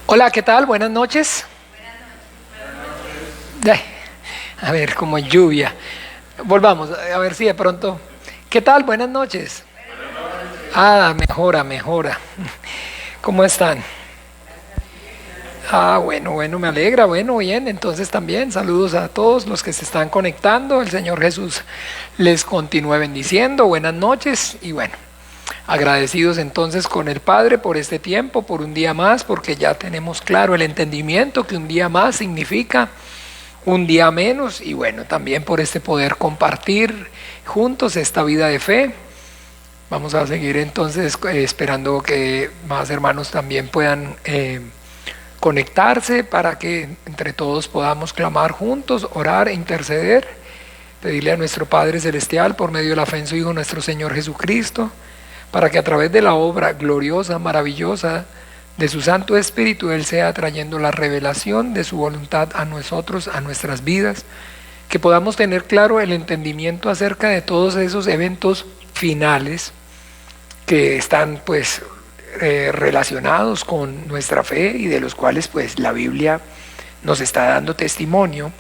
Hola, ¿qué tal? Buenas noches. Ay, a ver, como lluvia. Volvamos, a ver si de pronto. ¿Qué tal? Buenas noches. Ah, mejora, mejora. ¿Cómo están? Ah, bueno, bueno, me alegra. Bueno, bien, entonces también saludos a todos los que se están conectando. El Señor Jesús les continúe bendiciendo. Buenas noches y bueno, agradecidos entonces con el Padre por este tiempo, por un día más, porque ya tenemos claro el entendimiento que un día más significa un día menos y bueno, también por este poder compartir juntos esta vida de fe. Vamos a seguir entonces esperando que más hermanos también puedan conectarse para que entre todos podamos clamar juntos, orar e interceder, pedirle a nuestro Padre Celestial por medio de la fe en su Hijo nuestro Señor Jesucristo, para que a través de la obra gloriosa, maravillosa de su Santo Espíritu, Él sea trayendo la revelación de su voluntad a nosotros, a nuestras vidas, que podamos tener claro el entendimiento acerca de todos esos eventos finales que están pues relacionados con nuestra fe y de los cuales pues la Biblia nos está dando testimonio,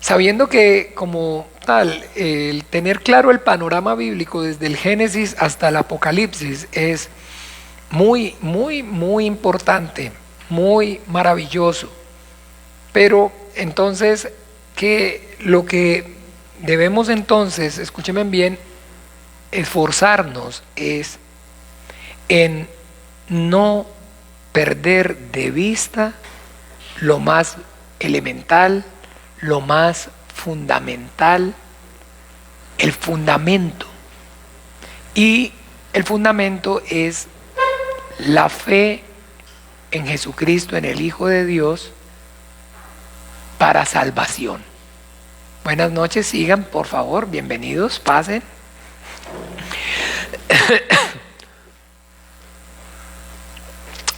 sabiendo que como tal, el tener claro el panorama bíblico desde el Génesis hasta el Apocalipsis es muy, muy, muy importante, muy maravilloso. Pero entonces, que lo que debemos entonces, escúchenme bien, esforzarnos es en no perder de vista lo más elemental, lo más fundamental, el fundamento. Y el fundamento es la fe en Jesucristo, en el Hijo de Dios, para salvación. Buenas noches, sigan por favor, bienvenidos, pasen.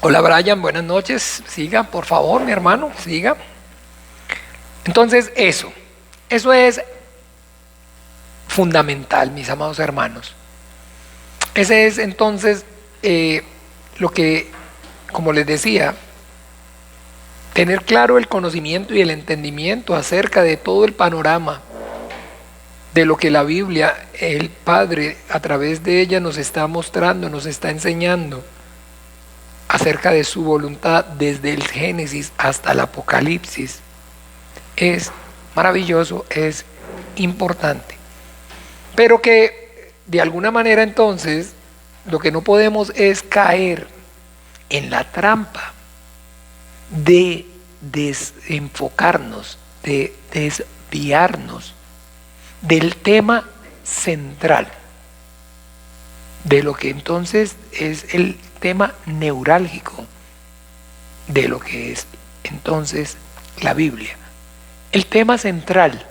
Hola Brian, buenas noches, siga por favor mi hermano, siga. Entonces eso es fundamental, mis amados hermanos. Ese es entonces lo que, como les decía, tener claro el conocimiento y el entendimiento acerca de todo el panorama de lo que la Biblia, el Padre, a través de ella nos está mostrando, nos está enseñando acerca de su voluntad desde el Génesis hasta el Apocalipsis. Es maravilloso, es importante. Pero que de alguna manera entonces lo que no podemos es caer en la trampa de desenfocarnos, de desviarnos del tema central, de lo que entonces es el tema neurálgico de lo que es entonces la Biblia. El tema central,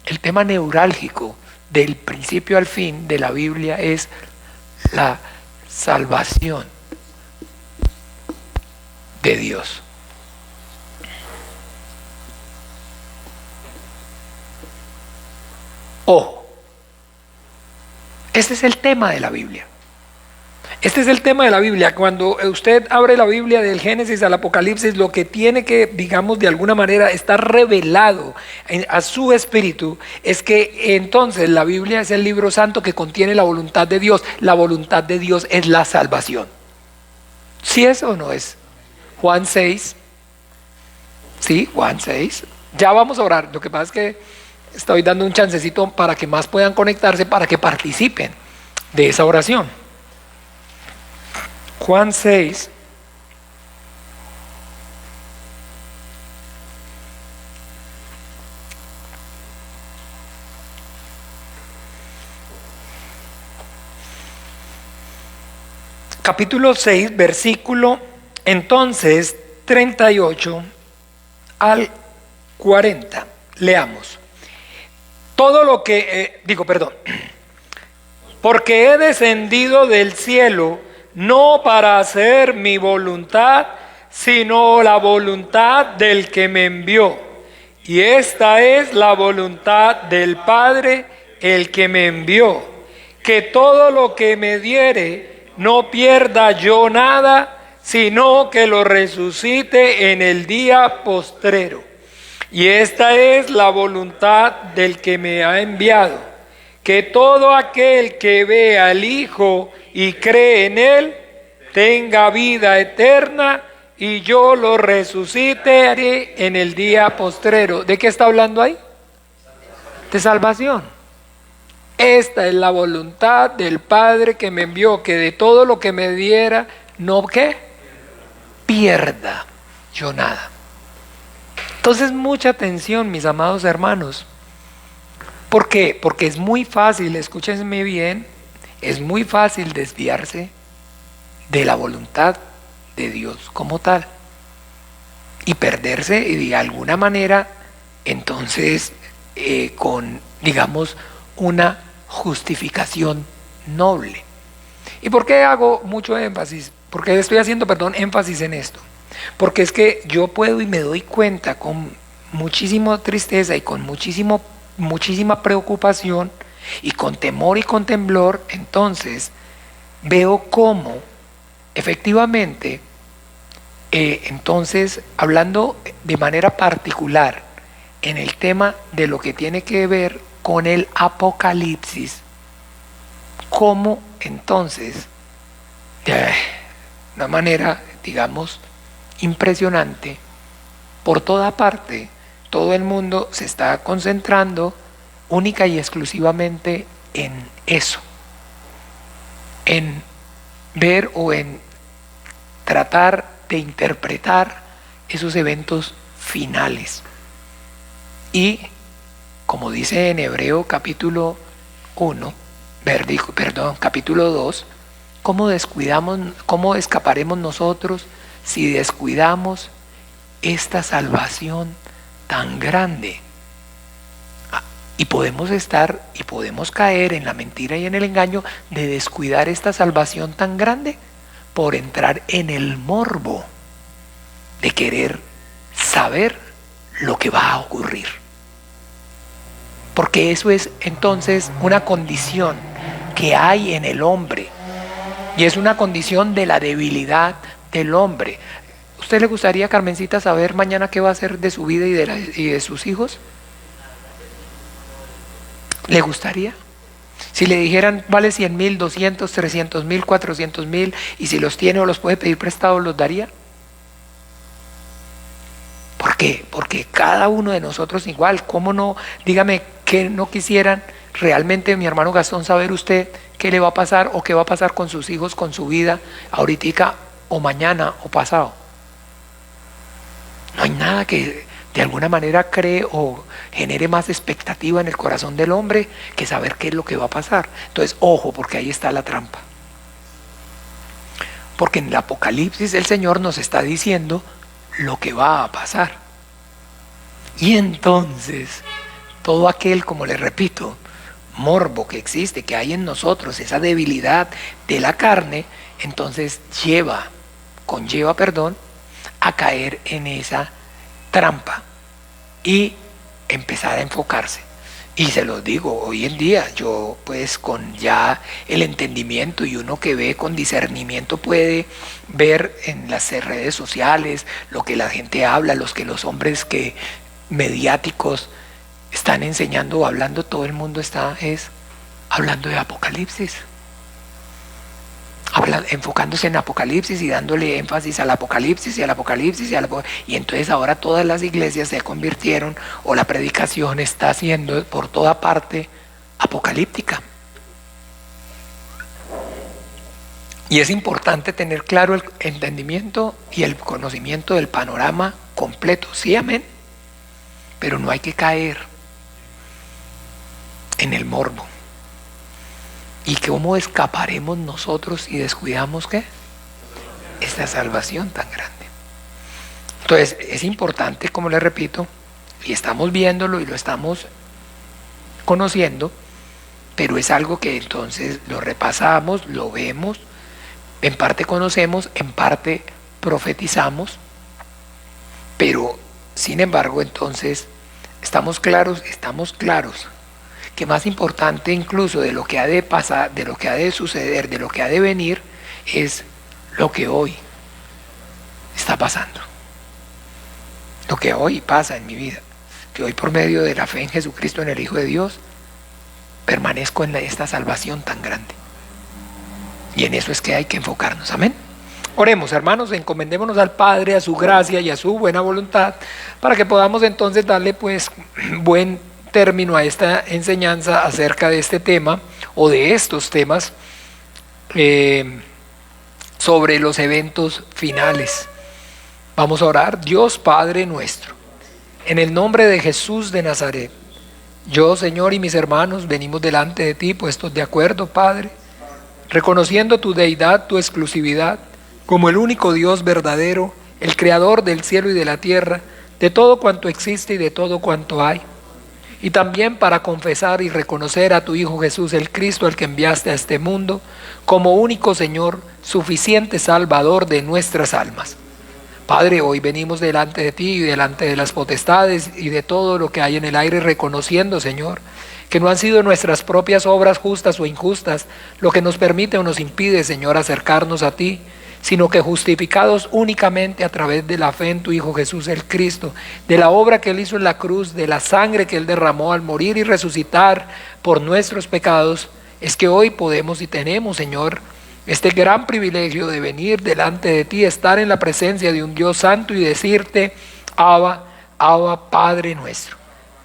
el tema neurálgico del principio al fin de la Biblia es la salvación de Dios. Ojo, este es el tema de la Biblia. Este es el tema de la Biblia. Cuando usted abre la Biblia del Génesis al Apocalipsis, lo que tiene que, digamos, de alguna manera estar revelado a su espíritu es que entonces la Biblia es el libro santo que contiene la voluntad de Dios. La voluntad de Dios es la salvación. ¿Sí es o no es? Juan 6. Sí, Juan 6. Ya vamos a orar. Lo que pasa es que estoy dando un chancecito para que más puedan conectarse, para que participen de esa oración. Juan 6, capítulo 6, versículo entonces 38 al 40. Leamos. Todo lo que, porque he descendido del cielo no para hacer mi voluntad, sino la voluntad del que me envió. Y esta es la voluntad del Padre, el que me envió, que todo lo que me diere no pierda yo nada, sino que lo resucite en el día postrero. Y esta es la voluntad del que me ha enviado, que todo aquel que ve al Hijo y cree en Él, tenga vida eterna, y yo lo resucitaré en el día postrero. ¿De qué está hablando ahí? De salvación. Esta es la voluntad del Padre que me envió, que de todo lo que me diera, no ¿qué? Pierda yo nada. Entonces, mucha atención, mis amados hermanos. ¿Por qué? Porque es muy fácil, escúchenme bien, es muy fácil desviarse de la voluntad de Dios como tal y perderse y de alguna manera entonces con, digamos, una justificación noble. ¿Y por qué hago mucho énfasis? ¿Por qué estoy haciendo, énfasis en esto? Porque es que yo puedo y me doy cuenta con muchísima tristeza y con muchísima preocupación y con temor y con temblor, entonces veo cómo efectivamente, entonces, hablando de manera particular en el tema de lo que tiene que ver con el Apocalipsis, cómo entonces, de una manera, digamos, impresionante, por toda parte, todo el mundo se está concentrando única y exclusivamente en eso, en ver o en tratar de interpretar esos eventos finales. Y como dice en Hebreo capítulo 1, capítulo 2, ¿cómo escaparemos nosotros si descuidamos esta salvación tan grande? Y podemos caer en la mentira y en el engaño de descuidar esta salvación tan grande por entrar en el morbo de querer saber lo que va a ocurrir. Porque eso es entonces una condición que hay en el hombre y es una condición de la debilidad del hombre. ¿Usted le gustaría, Carmencita, saber mañana qué va a hacer de su vida y de sus hijos? ¿Le gustaría? Si le dijeran vale 100,000, 200, 300,000, 400,000 y si los tiene o los puede pedir prestados, ¿los daría? ¿Por qué? Porque cada uno de nosotros igual, ¿cómo no? Dígame que no quisieran realmente, mi hermano Gastón, saber usted qué le va a pasar o qué va a pasar con sus hijos, con su vida, ahorita o mañana o pasado. No hay nada que de alguna manera cree o genere más expectativa en el corazón del hombre que saber qué es lo que va a pasar. Entonces, ojo, porque ahí está la trampa. Porque en el Apocalipsis el Señor nos está diciendo lo que va a pasar. Y entonces, todo aquel, como le repito, morbo que existe, que hay en nosotros, esa debilidad de la carne, entonces conlleva, a caer en esa trampa y empezar a enfocarse. Y se los digo, hoy en día yo pues con ya el entendimiento y uno que ve con discernimiento puede ver en las redes sociales lo que la gente habla, los hombres que mediáticos están enseñando o hablando, todo el mundo está hablando de Apocalipsis. Enfocándose en Apocalipsis y dándole énfasis al Apocalipsis y al Apocalipsis y entonces ahora todas las iglesias se convirtieron o la predicación está siendo por toda parte apocalíptica. Y es importante tener claro el entendimiento y el conocimiento del panorama completo, sí, amén, pero no hay que caer en el morbo. ¿Y cómo escaparemos nosotros si descuidamos qué? Esta salvación tan grande. Entonces es importante, como les repito, y estamos viéndolo y lo estamos conociendo, pero es algo que entonces lo repasamos, lo vemos, en parte conocemos, en parte profetizamos, pero sin embargo entonces estamos claros que más importante incluso de lo que ha de pasar, de lo que ha de suceder, de lo que ha de venir, es lo que hoy está pasando. Lo que hoy pasa en mi vida, que hoy por medio de la fe en Jesucristo, en el Hijo de Dios, permanezco en esta salvación tan grande. Y en eso es que hay que enfocarnos. Amén. Oremos, hermanos, encomendémonos al Padre, a su gracia y a su buena voluntad, para que podamos entonces darle pues buen término a esta enseñanza acerca de este tema o de estos temas sobre los eventos finales. Vamos a orar. Dios Padre nuestro, en el nombre de Jesús de Nazaret, yo, Señor, y mis hermanos venimos delante de ti puestos de acuerdo, Padre, reconociendo tu deidad, tu exclusividad, como el único Dios verdadero, el creador del cielo y de la tierra, de todo cuanto existe y de todo cuanto hay. Y también para confesar y reconocer a tu Hijo Jesús el Cristo, al que enviaste a este mundo, como único Señor, suficiente Salvador de nuestras almas. Padre, hoy venimos delante de ti y delante de las potestades y de todo lo que hay en el aire, reconociendo, Señor, que no han sido nuestras propias obras justas o injustas lo que nos permite o nos impide, Señor, acercarnos a ti, sino que justificados únicamente a través de la fe en tu Hijo Jesús el Cristo, de la obra que Él hizo en la cruz, de la sangre que Él derramó al morir y resucitar por nuestros pecados, es que hoy podemos y tenemos, Señor, este gran privilegio de venir delante de ti, estar en la presencia de un Dios santo y decirte, Abba, Abba, Padre nuestro.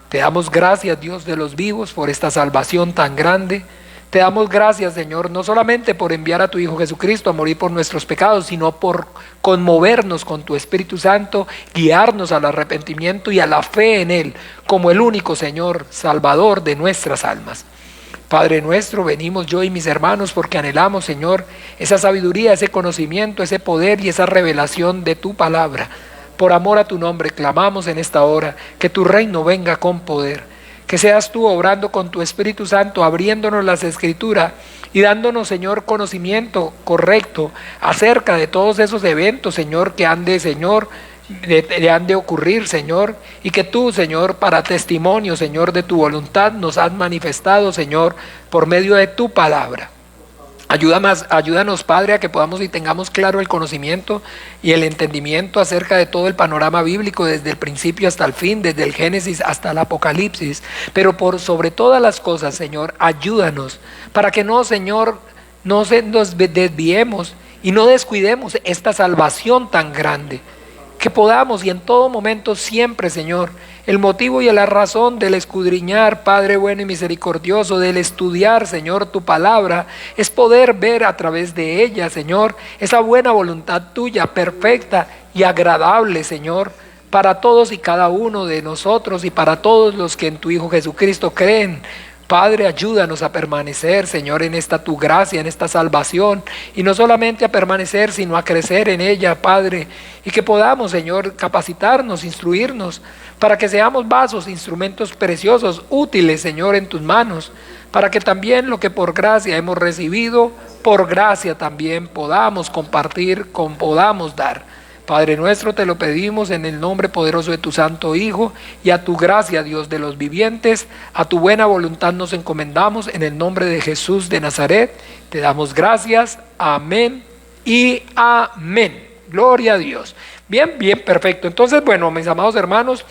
Te damos gracias, Dios de los vivos, por esta salvación tan grande. Te damos gracias, Señor, no solamente por enviar a tu Hijo Jesucristo a morir por nuestros pecados, sino por conmovernos con tu Espíritu Santo, guiarnos al arrepentimiento y a la fe en Él, como el único Señor, Salvador de nuestras almas. Padre nuestro, venimos yo y mis hermanos porque anhelamos, Señor, esa sabiduría, ese conocimiento, ese poder y esa revelación de tu palabra. Por amor a tu nombre, clamamos en esta hora que tu reino venga con poder. Que seas tú obrando con tu Espíritu Santo, abriéndonos las Escrituras y dándonos, Señor, conocimiento correcto acerca de todos esos eventos, Señor, que han de ocurrir, Señor, y que tú, Señor, para testimonio, Señor, de tu voluntad nos has manifestado, Señor, por medio de tu palabra. Ayúdanos, Padre, a que podamos y tengamos claro el conocimiento y el entendimiento acerca de todo el panorama bíblico, desde el principio hasta el fin, desde el Génesis hasta el Apocalipsis. Pero por sobre todas las cosas, Señor, ayúdanos para que no, Señor, nos desviemos y no descuidemos esta salvación tan grande. Que podamos y en todo momento siempre, Señor, el motivo y la razón del escudriñar, Padre bueno y misericordioso, del estudiar, Señor, tu palabra, es poder ver a través de ella, Señor, esa buena voluntad tuya, perfecta y agradable, Señor, para todos y cada uno de nosotros y para todos los que en tu Hijo Jesucristo creen. Padre, ayúdanos a permanecer, Señor, en esta tu gracia, en esta salvación, y no solamente a permanecer, sino a crecer en ella, Padre, y que podamos, Señor, capacitarnos, instruirnos, para que seamos vasos, instrumentos preciosos, útiles, Señor, en tus manos, para que también lo que por gracia hemos recibido, por gracia también podamos compartir, podamos dar. Padre nuestro, te lo pedimos en el nombre poderoso de tu Santo Hijo y a tu gracia, Dios de los vivientes, a tu buena voluntad nos encomendamos en el nombre de Jesús de Nazaret. Te damos gracias, amén y amén. Gloria a Dios. Bien, perfecto. Entonces, bueno, mis amados hermanos,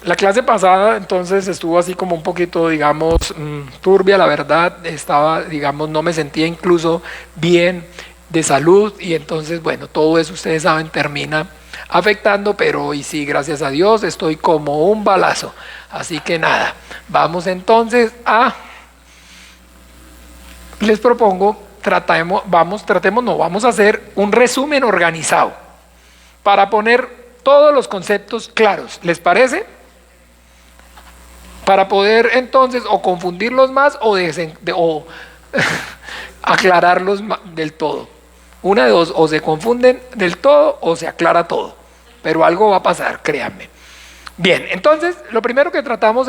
la clase pasada entonces estuvo así como un poquito, digamos, turbia, la verdad, estaba, digamos, no me sentía incluso bien de salud y entonces, bueno, todo eso ustedes saben termina afectando, pero hoy sí, gracias a Dios, estoy como un balazo. Así que nada, vamos entonces les propongo, vamos a hacer un resumen organizado para poner todos los conceptos claros, ¿les parece? Para poder entonces o confundirlos más o aclararlos del todo. Una de dos, o se confunden del todo o se aclara todo, pero algo va a pasar, créanme. Bien, entonces lo primero que tratamos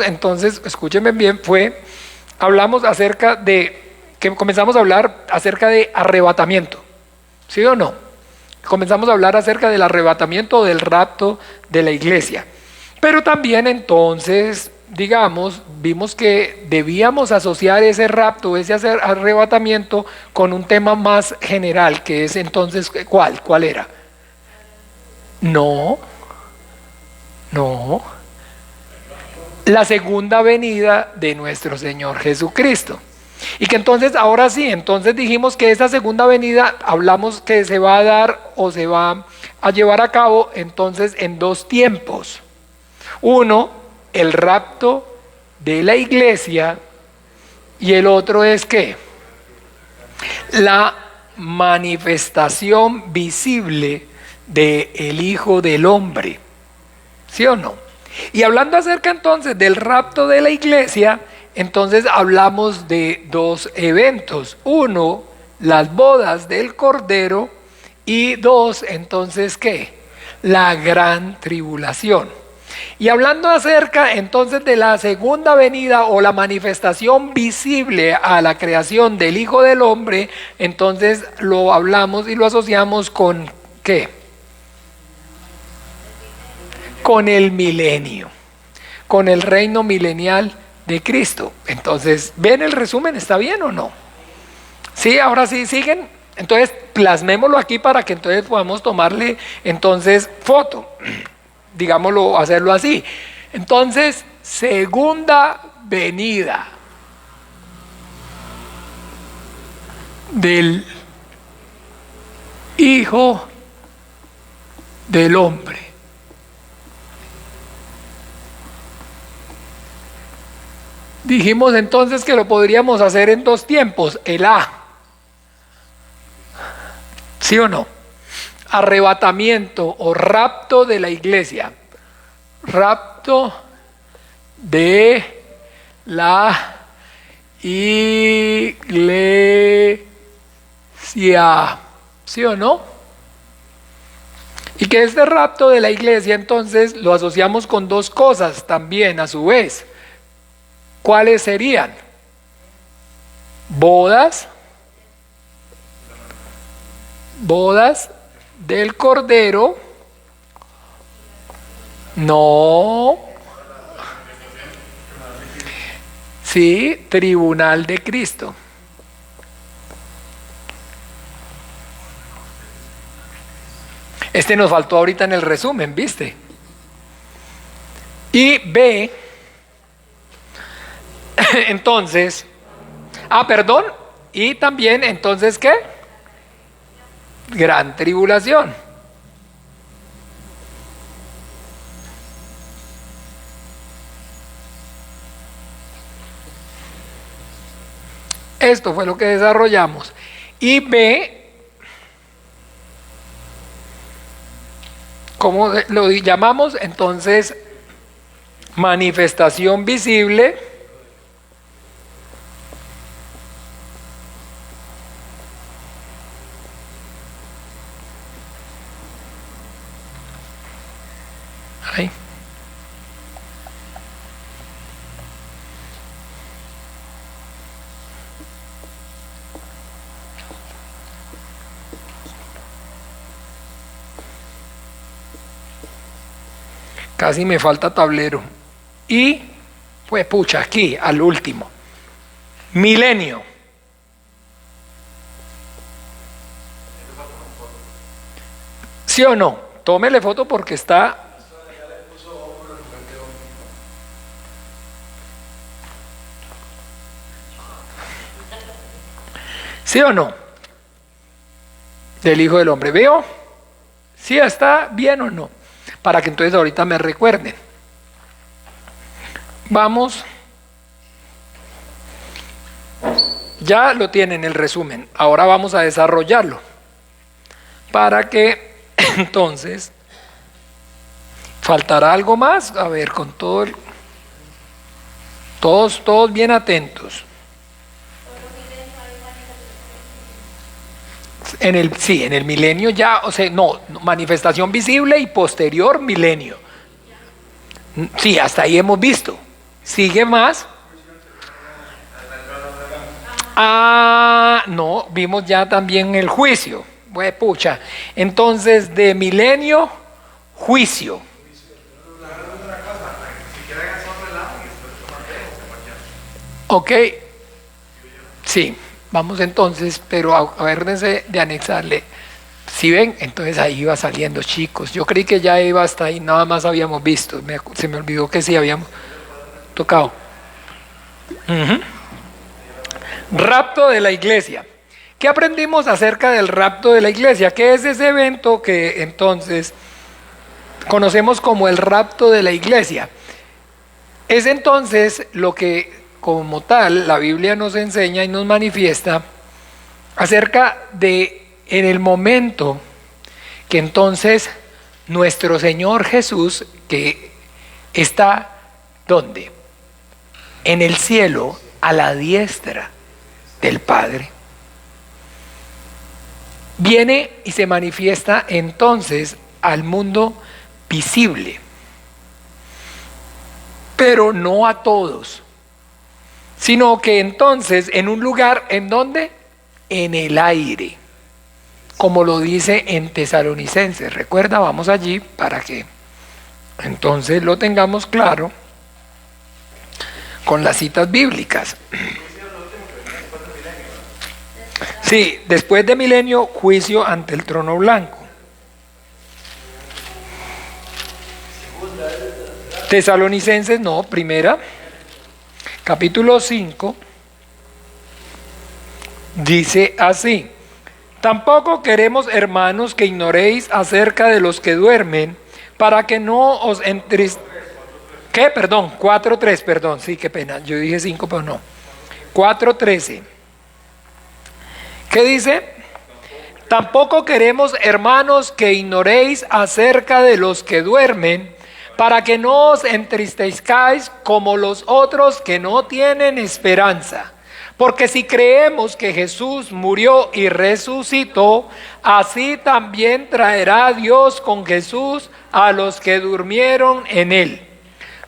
entonces, escúchenme bien, comenzamos a hablar acerca de arrebatamiento, ¿sí o no? Comenzamos a hablar acerca del arrebatamiento o del rapto de la iglesia. Pero también entonces digamos, vimos que debíamos asociar ese rapto, ese arrebatamiento con un tema más general, que es entonces, ¿cuál? ¿Cuál era? No, no. La segunda venida de nuestro Señor Jesucristo. Y que entonces, ahora sí, entonces dijimos que esa segunda venida, hablamos que se va a dar o se va a llevar a cabo entonces en dos tiempos. Uno, el rapto de la iglesia, y el otro es ¿qué? La manifestación visible del Hijo del Hombre. ¿Sí o no? Y hablando acerca entonces del rapto de la iglesia, entonces hablamos de dos eventos. Uno, las bodas del Cordero, y dos, entonces ¿qué? La gran tribulación. Y hablando acerca entonces de la segunda venida o la manifestación visible a la creación del Hijo del Hombre, entonces lo hablamos y lo asociamos con ¿qué? Con el milenio, con el reino milenial de Cristo. Entonces, ¿ven el resumen? ¿Está bien o no? Sí, ahora sí, siguen. Entonces, plasmémoslo aquí para que entonces podamos tomarle entonces foto, digámoslo, hacerlo así. Entonces, segunda venida del Hijo del Hombre. Dijimos entonces que lo podríamos hacer en dos tiempos, el A. ¿Sí o no? Arrebatamiento o rapto de la iglesia. Rapto de la iglesia. ¿Sí o no? Y que este rapto de la iglesia entonces lo asociamos con dos cosas también a su vez. ¿Cuáles serían? Bodas del Cordero. No. Sí, tribunal de Cristo. Este nos faltó ahorita en el resumen, ¿viste? Y B, entonces, perdón, y también entonces ¿qué? Gran tribulación. Esto fue lo que desarrollamos. Y B, ¿cómo lo llamamos? Entonces, manifestación visible ahí. Casi me falta tablero. Y, pues pucha, aquí, al último. Milenio. ¿Sí o no? Tómele foto porque está... ¿Sí o no? Del Hijo del Hombre. ¿Veo? ¿Sí está bien o no? Para que entonces ahorita me recuerden. Vamos. Ya lo tienen el resumen. Ahora vamos a desarrollarlo. Para que entonces... ¿Faltará algo más? A ver, con todo el... Todos bien atentos. Sí, en el milenio ya, o sea, no, manifestación visible y posterior milenio. Sí, hasta ahí hemos visto. ¿Sigue más? No, vimos ya también el juicio. Bueno, pucha. Entonces, de milenio, juicio. Ok, sí, vamos entonces, pero acuérdense de anexarle. Si ven, entonces ahí iba saliendo, chicos. Yo creí que ya iba hasta ahí, nada más habíamos visto. Se me olvidó que sí habíamos tocado. Ujú. Rapto de la iglesia. ¿Qué aprendimos acerca del rapto de la iglesia? ¿Qué es ese evento que entonces conocemos como el rapto de la iglesia? Es entonces lo que como tal la Biblia nos enseña y nos manifiesta acerca de en el momento que entonces nuestro Señor Jesús, que está ¿dónde? En el cielo, a la diestra del Padre, viene y se manifiesta entonces al mundo visible, pero no a todos, sino que entonces en un lugar, ¿en dónde? En el aire, como lo dice en Tesalonicenses. Recuerda, vamos allí para que entonces lo tengamos claro con las citas bíblicas. Sí, después de milenio, juicio ante el trono blanco. Tesalonicenses, no, primera, capítulo 5, dice así: tampoco queremos, hermanos, que ignoréis acerca de los que duermen, para que no os entristezcáis. ¿Qué? Perdón, 4:3, perdón, sí, qué pena, yo dije 5, pero no. 4:13. ¿Qué dice? Tampoco queremos, hermanos, que ignoréis acerca de los que duermen, para que no os entristezcáis como los otros que no tienen esperanza. Porque si creemos que Jesús murió y resucitó, así también traerá Dios con Jesús a los que durmieron en él.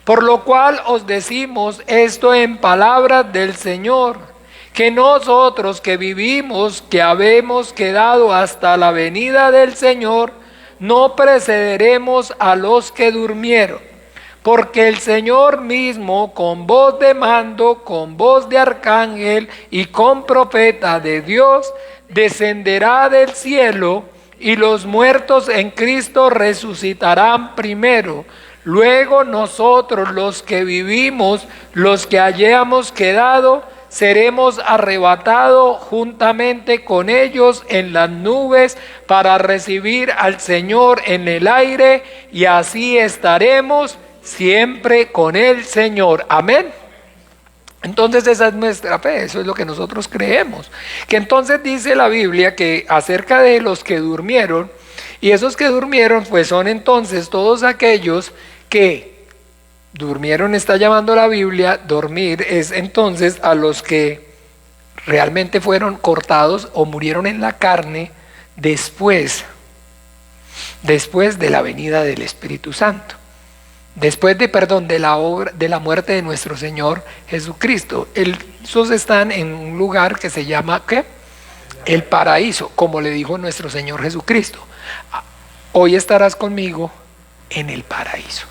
Por lo cual os decimos esto en palabras del Señor, que nosotros que vivimos, que habemos quedado hasta la venida del Señor, no precederemos a los que durmieron. Porque el Señor mismo, con voz de mando, con voz de arcángel y con profeta de Dios, descenderá del cielo, y los muertos en Cristo resucitarán primero. Luego nosotros, los que vivimos, los que hayamos quedado, seremos arrebatados juntamente con ellos en las nubes para recibir al Señor en el aire, y así estaremos siempre con el Señor. Amén. Entonces esa es nuestra fe, eso es lo que nosotros creemos. Que entonces dice la Biblia que acerca de los que durmieron, y esos que durmieron pues son entonces todos aquellos que durmieron, está llamando la Biblia, dormir es entonces a los que realmente fueron cortados o murieron en la carne después de la venida del Espíritu Santo. Después de la obra, de la muerte de nuestro Señor Jesucristo. Esos están en un lugar que se llama, ¿qué? El paraíso, como le dijo nuestro Señor Jesucristo. Hoy estarás conmigo en el paraíso.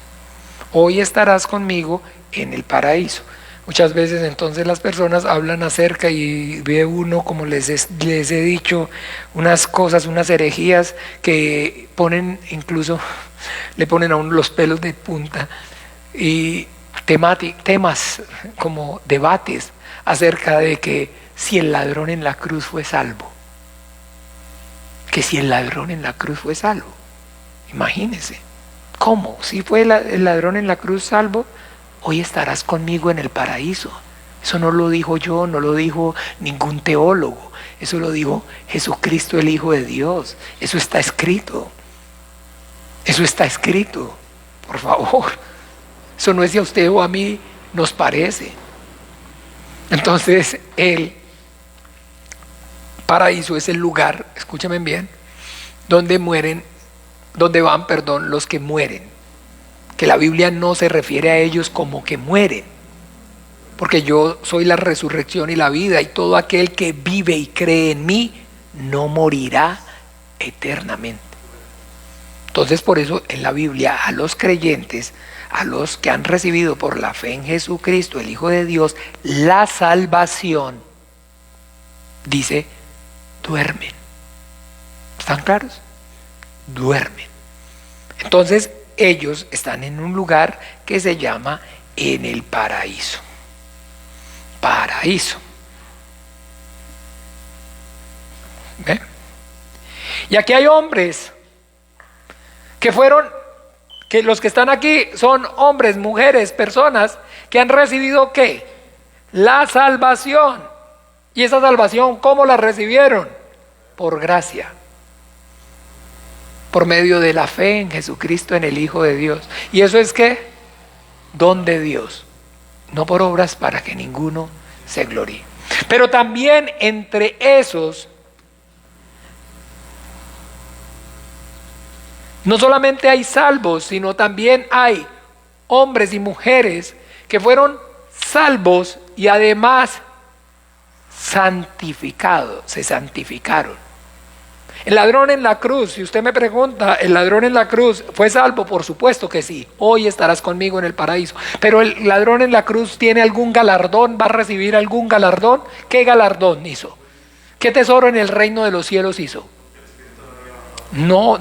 Hoy estarás conmigo en el paraíso. Muchas veces entonces las personas hablan acerca y ve uno, como les he dicho, unas cosas, unas herejías que ponen incluso, le ponen a uno los pelos de punta, y temas como debates acerca de que si el ladrón en la cruz fue salvo. Que si el ladrón en la cruz fue salvo. Imagínense. ¿Cómo? Si fue el ladrón en la cruz salvo, hoy estarás conmigo en el paraíso. Eso no lo dijo yo, no lo dijo ningún teólogo. Eso lo dijo Jesucristo, el Hijo de Dios. Eso está escrito. Eso está escrito. Por favor. Eso no es si a usted o a mí nos parece. Entonces, el paraíso es el lugar, escúchame bien, donde van los que mueren. Que la Biblia no se refiere a ellos como que mueren, porque yo soy la resurrección y la vida, y todo aquel que vive y cree en mí no morirá eternamente. Entonces por eso en la Biblia a los creyentes, a los que han recibido por la fe en Jesucristo, el Hijo de Dios, la salvación, dice, duermen. ¿Están claros? Duermen. Entonces ellos están en un lugar que se llama en el paraíso. Paraíso. ¿Ve? Y aquí hay hombres que que los que están aquí son hombres, mujeres, personas que han recibido ¿qué? La salvación. Y esa salvación, ¿cómo la recibieron? Por gracia. Por medio de la fe en Jesucristo, en el Hijo de Dios. ¿Y eso es qué? Don de Dios. No por obras para que ninguno se gloríe. Pero también entre esos, no solamente hay salvos, sino también hay hombres y mujeres que fueron salvos y además santificados, se santificaron. El ladrón en la cruz, si usted me pregunta, ¿el ladrón en la cruz fue salvo? Por supuesto que sí, hoy estarás conmigo en el paraíso. Pero el ladrón en la cruz tiene algún galardón, va a recibir algún galardón. ¿Qué galardón hizo? ¿Qué tesoro en el reino de los cielos hizo? Y no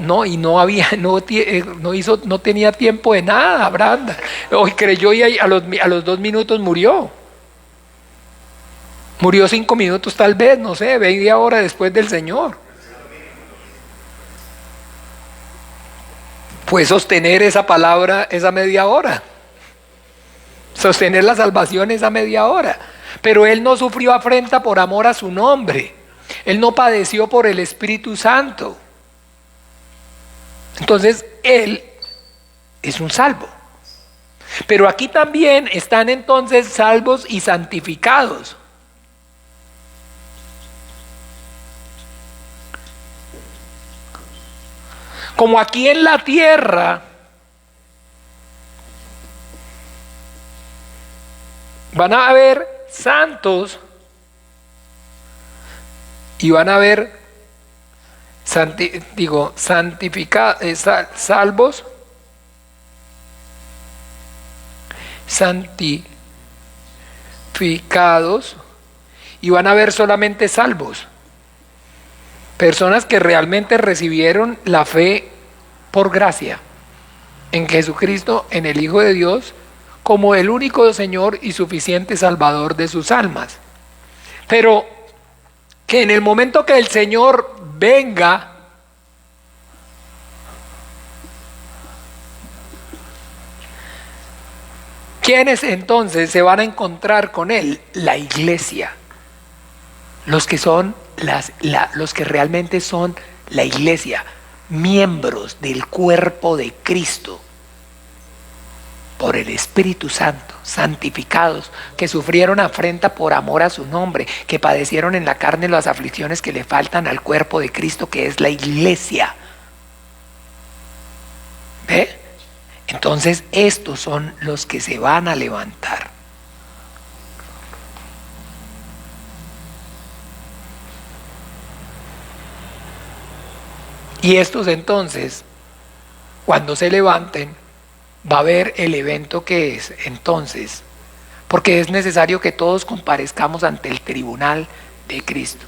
tenía tiempo de nada, Branda. Hoy creyó y a los 2 minutos murió. Murió 5 minutos tal vez, no sé, media hora después del Señor. Fue sostener esa palabra esa media hora. Sostener la salvación esa media hora. Pero él no sufrió afrenta por amor a su nombre. Él no padeció por el Espíritu Santo. Entonces, él es un salvo. Pero aquí también están entonces salvos y santificados. Como aquí en la tierra, van a haber santos y van a haber salvos, santificados, y van a haber solamente salvos. Personas que realmente recibieron la fe por gracia en Jesucristo, en el Hijo de Dios, como el único Señor y suficiente Salvador de sus almas. Pero que en el momento que el Señor venga, ¿quiénes entonces se van a encontrar con Él? La iglesia. Los que son los que realmente son la iglesia, miembros del cuerpo de Cristo, por el Espíritu Santo, santificados, que sufrieron afrenta por amor a su nombre, que padecieron en la carne las aflicciones que le faltan al cuerpo de Cristo, que es la iglesia. ¿Ve? Entonces estos son los que se van a levantar. Y estos entonces, cuando se levanten, va a haber el evento que es entonces, porque es necesario que todos comparezcamos ante el tribunal de Cristo.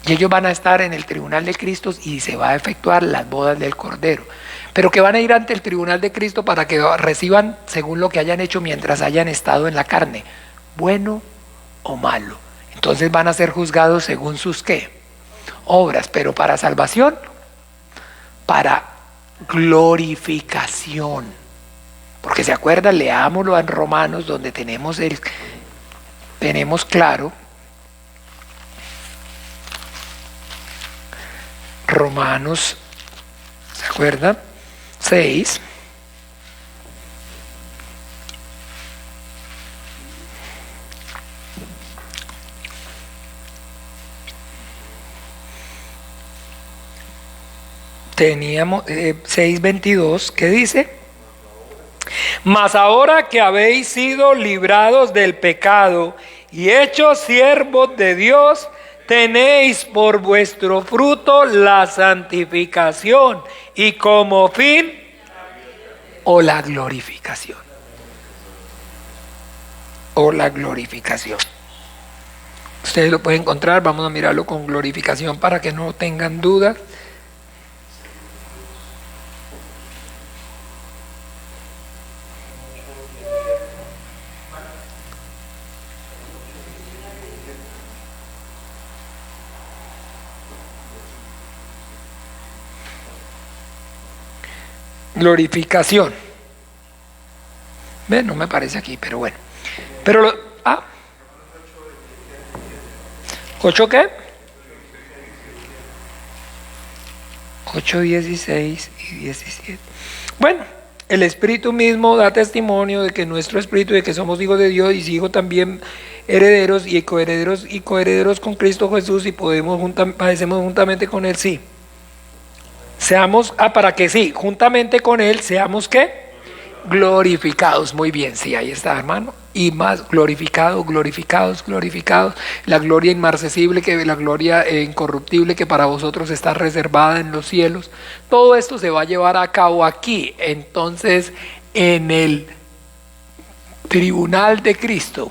Y ellos van a estar en el tribunal de Cristo y se va a efectuar las bodas del Cordero. Pero que van a ir ante el tribunal de Cristo para que reciban según lo que hayan hecho mientras hayan estado en la carne, bueno o malo. Entonces van a ser juzgados según sus ¿qué? Obras, pero para salvación, para glorificación. Porque se acuerdan, leámoslo en Romanos, donde tenemos claro, Romanos, ¿se acuerdan? 6. Teníamos 6:22, ¿qué dice? Mas ahora que habéis sido librados del pecado y hechos siervos de Dios, tenéis por vuestro fruto la santificación y como fin o la glorificación. O la glorificación. Ustedes lo pueden encontrar, vamos a mirarlo con glorificación para que no tengan dudas. Glorificación. No me aparece aquí, pero bueno. Pero ¿8 qué? 8, 16 y 17. Bueno, el Espíritu mismo da testimonio de que nuestro Espíritu, de que somos hijos de Dios y hijos también herederos y coherederos con Cristo Jesús, y padecemos juntamente con Él, sí. Seamos, para que sí, juntamente con Él, seamos ¿qué? Glorificados. Muy bien, sí, ahí está, hermano. Y más glorificados. La gloria inmarcesible, la gloria incorruptible que para vosotros está reservada en los cielos. Todo esto se va a llevar a cabo aquí, entonces, en el tribunal de Cristo.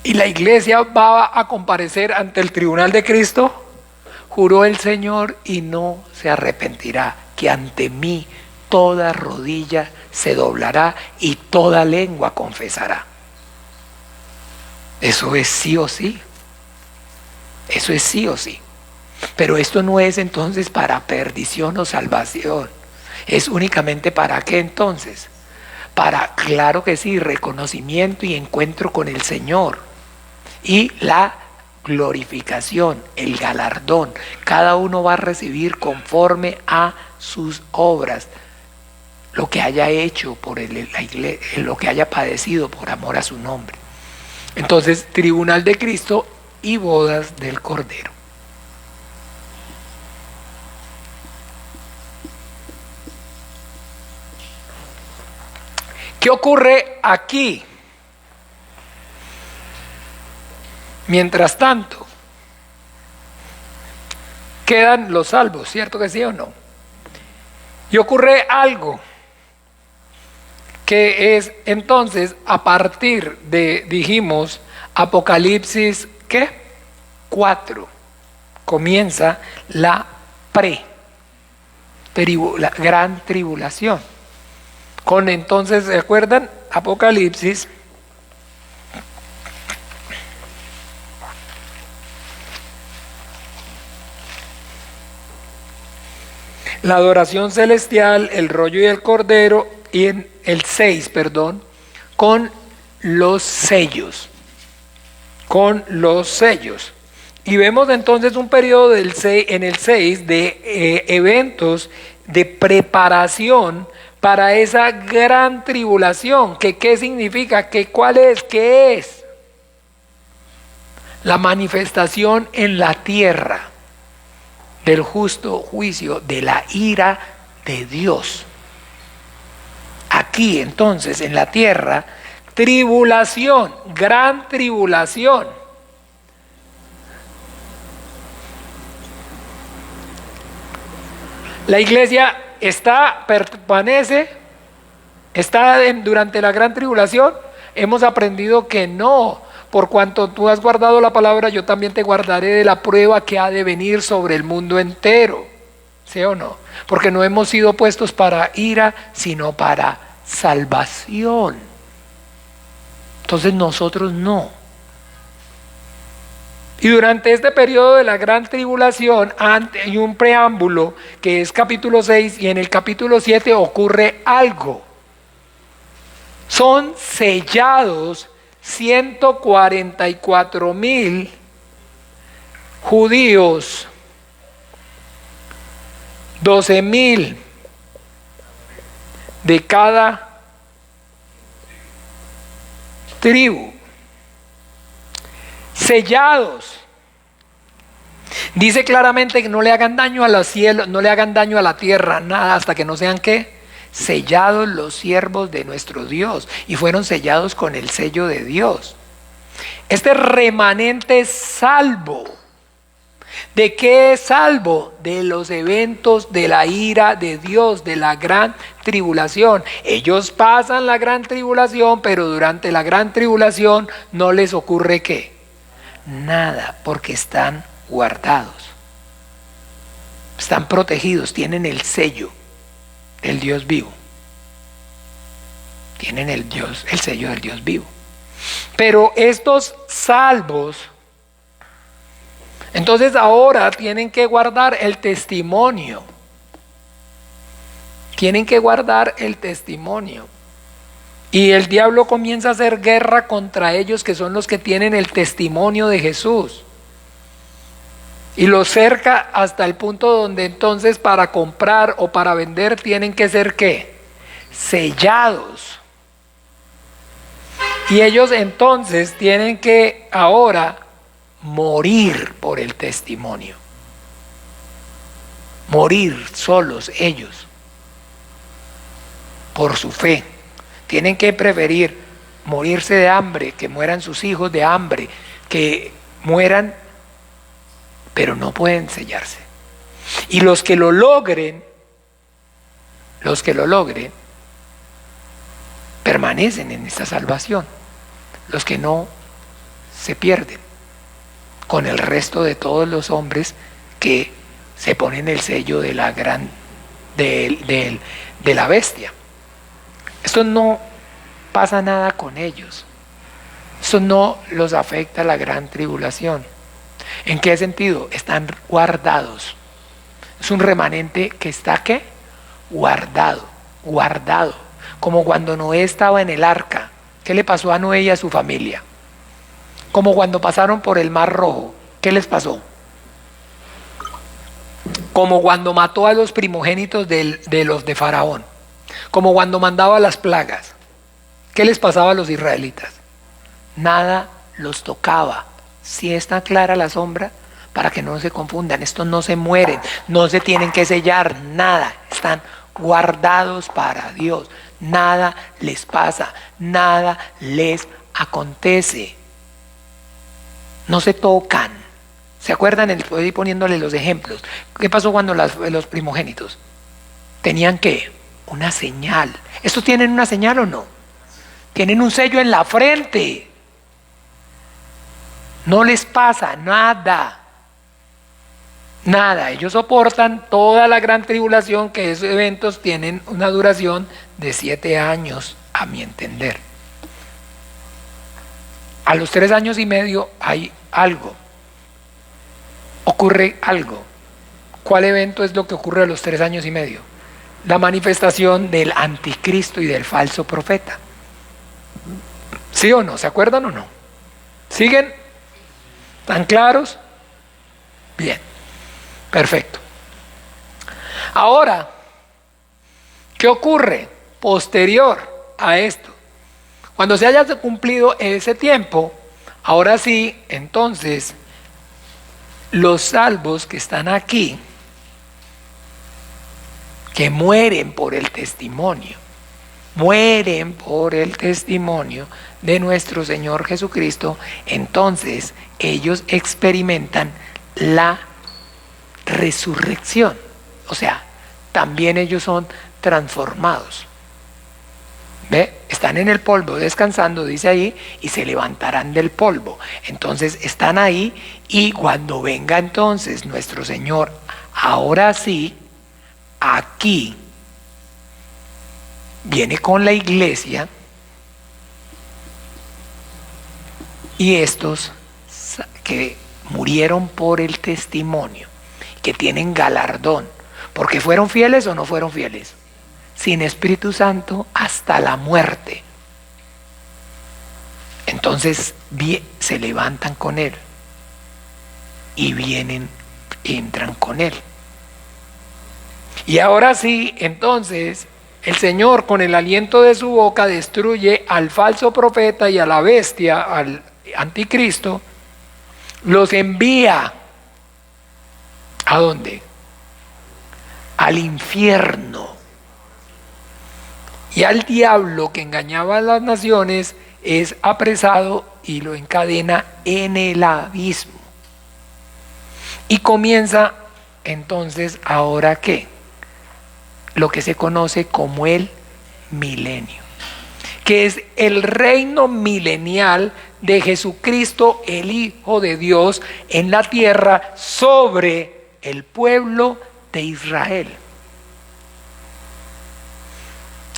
Y la iglesia va a comparecer ante el tribunal de Cristo. Juró el Señor y no se arrepentirá, que ante mí toda rodilla se doblará y toda lengua confesará. Eso es sí o sí. Eso es sí o sí. Pero esto no es entonces para perdición o salvación. Es únicamente para qué entonces. Para, claro que sí, reconocimiento y encuentro con el Señor. Y la glorificación, el galardón. Cada uno va a recibir conforme a sus obras lo que haya hecho por la iglesia, lo que haya padecido por amor a su nombre. Entonces, tribunal de Cristo y bodas del Cordero. ¿Qué ocurre aquí? Mientras tanto, quedan los salvos, ¿cierto que sí o no? Y ocurre algo que es entonces a partir de, dijimos, Apocalipsis, ¿qué? 4, comienza la la gran tribulación. Con entonces, ¿se acuerdan? Apocalipsis. La adoración celestial, el rollo y el cordero, y en el 6, con los sellos. Con los sellos. Y vemos entonces un periodo en el 6 de eventos de preparación para esa gran tribulación. ¿Qué significa? ¿Cuál es? ¿Qué es? La manifestación en la tierra del justo juicio, de la ira de Dios. Aquí entonces en la tierra, tribulación, gran tribulación. La iglesia permanece, durante la gran tribulación. Hemos aprendido que no. Por cuanto tú has guardado la palabra, yo también te guardaré de la prueba que ha de venir sobre el mundo entero. ¿Sí o no? Porque no hemos sido puestos para ira, sino para salvación. Entonces nosotros no. Y durante este periodo de la gran tribulación hay un preámbulo que es capítulo 6, y en el capítulo 7 ocurre algo. Son sellados 144,000 judíos, 12,000 de cada tribu, sellados. Dice claramente que no le hagan daño a los cielos, no le hagan daño a la tierra, nada, hasta que no sean ¿qué? Sellados los siervos de nuestro Dios, y fueron sellados con el sello de Dios. Este remanente salvo ¿De qué es salvo? De los eventos de la ira de Dios, de la gran tribulación. Ellos pasan la gran tribulación, pero durante la gran tribulación no les ocurre ¿qué? Nada, porque están guardados. Están protegidos, tienen el sello del Dios vivo. Tienen el sello del Dios vivo. Pero estos salvos, entonces ahora tienen que guardar el testimonio. Tienen que guardar el testimonio. Y el diablo comienza a hacer guerra contra ellos, que son los que tienen el testimonio de Jesús. Y los cerca hasta el punto donde entonces para comprar o para vender tienen que ser ¿qué? Sellados. Y ellos entonces tienen que ahora morir por el testimonio. Morir solos ellos. Por su fe. Tienen que preferir morirse de hambre, que mueran sus hijos de hambre, que mueran, pero no pueden sellarse. Y los que lo logren, permanecen en esta salvación. Los que no, se pierden con el resto de todos los hombres que se ponen el sello de la de la bestia. Esto no pasa nada con ellos. Eso no los afecta la gran tribulación. ¿En qué sentido? Están guardados. Es un remanente que está ¿qué? Guardado. Como cuando Noé estaba en el arca. ¿Qué le pasó a Noé y a su familia? Como cuando pasaron por el Mar Rojo. ¿Qué les pasó? Como cuando mató a los primogénitos de los de Faraón. Como cuando mandaba las plagas. ¿Qué les pasaba a los israelitas? Nada los tocaba. ¿Sí está clara la sombra? Para que no se confundan. Estos no se mueren, no se tienen que sellar, nada. Están guardados para Dios. Nada les pasa, nada les acontece. No se tocan. ¿Se acuerdan? Estoy poniéndole los ejemplos. ¿Qué pasó cuando los primogénitos? Tenían ¿qué? Una señal. ¿Estos tienen una señal o no? Tienen un sello en la frente. No les pasa nada. Nada. Ellos soportan toda la gran tribulación, que esos eventos tienen una duración de 7 años, a mi entender. A los 3 años y medio hay algo. Ocurre algo. ¿Cuál evento es lo que ocurre a los 3 años y medio? La manifestación del anticristo y del falso profeta. ¿Sí o no? ¿Se acuerdan o no? ¿Siguen? ¿Están claros? Bien, perfecto. Ahora, ¿qué ocurre posterior a esto? Cuando se haya cumplido ese tiempo, ahora sí, entonces, los salvos que están aquí, que mueren por el testimonio de nuestro Señor Jesucristo, entonces ellos experimentan la resurrección. O sea, también ellos son transformados. ¿Ve? Están en el polvo descansando, dice ahí, y se levantarán del polvo. Entonces están ahí, y cuando venga entonces nuestro Señor, ahora sí, aquí, viene con la iglesia, y estos que murieron por el testimonio, que tienen galardón, porque fueron fieles o no fueron fieles, sin Espíritu Santo hasta la muerte. Entonces se levantan con Él y entran con Él. Y ahora sí, entonces, el Señor con el aliento de su boca destruye al falso profeta y a la bestia, al anticristo, los envía. ¿A dónde? Al infierno. Y al diablo, que engañaba a las naciones, es apresado y lo encadena en el abismo. Y comienza entonces, ¿ahora qué? Lo que se conoce como el milenio, que es el reino milenial de Jesucristo, el Hijo de Dios, en la tierra sobre el pueblo de Israel.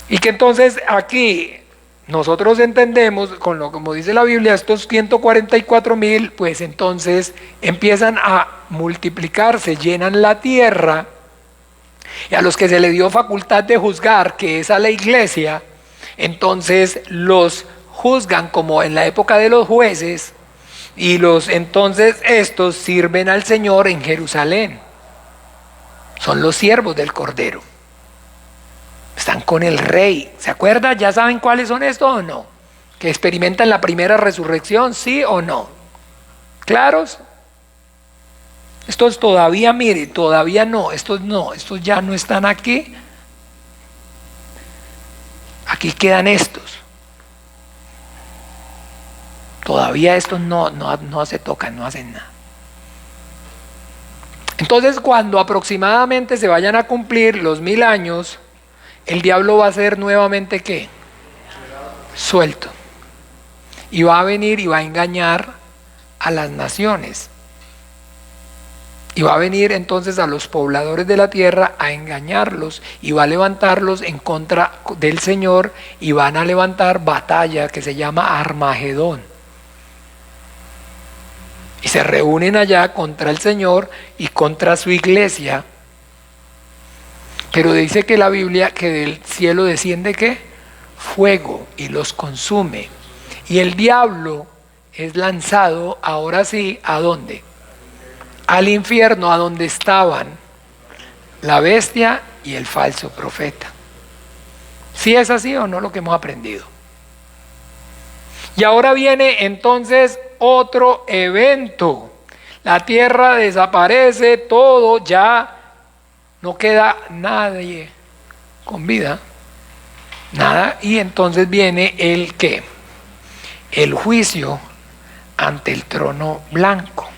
Y que entonces aquí nosotros entendemos, con lo como dice la Biblia, estos 144,000, pues entonces empiezan a multiplicarse, llenan la tierra, y a los que se le dio facultad de juzgar, que es a la iglesia, entonces los juzgan como en la época de los jueces, y entonces estos sirven al Señor en Jerusalén. Son los siervos del Cordero. Están con el Rey. ¿Se acuerdan? ¿Ya saben cuáles son estos o no? Que experimentan la primera resurrección, ¿sí o no? ¿Claros? Estos todavía, mire, todavía no, estos ya no están aquí. Aquí quedan estos. Todavía estos no se tocan, no hacen nada. Entonces, cuando aproximadamente se vayan a cumplir los 1000 años, el diablo va a ser nuevamente ¿qué? Suelto. Y va a venir y va a engañar a las naciones. Y va a venir entonces a los pobladores de la tierra a engañarlos y va a levantarlos en contra del Señor y van a levantar batalla que se llama Armagedón. Y se reúnen allá contra el Señor y contra su iglesia. Pero dice que la Biblia que del cielo desciende ¿qué? Fuego y los consume. Y el diablo es lanzado ahora sí, ¿a dónde? Al infierno, a donde estaban la bestia y el falso profeta. ¿Sí es así o no lo que hemos aprendido? Y ahora viene entonces otro evento. La tierra desaparece, todo, ya no queda nadie con vida, nada. Y entonces viene el ¿qué? El juicio ante el trono blanco.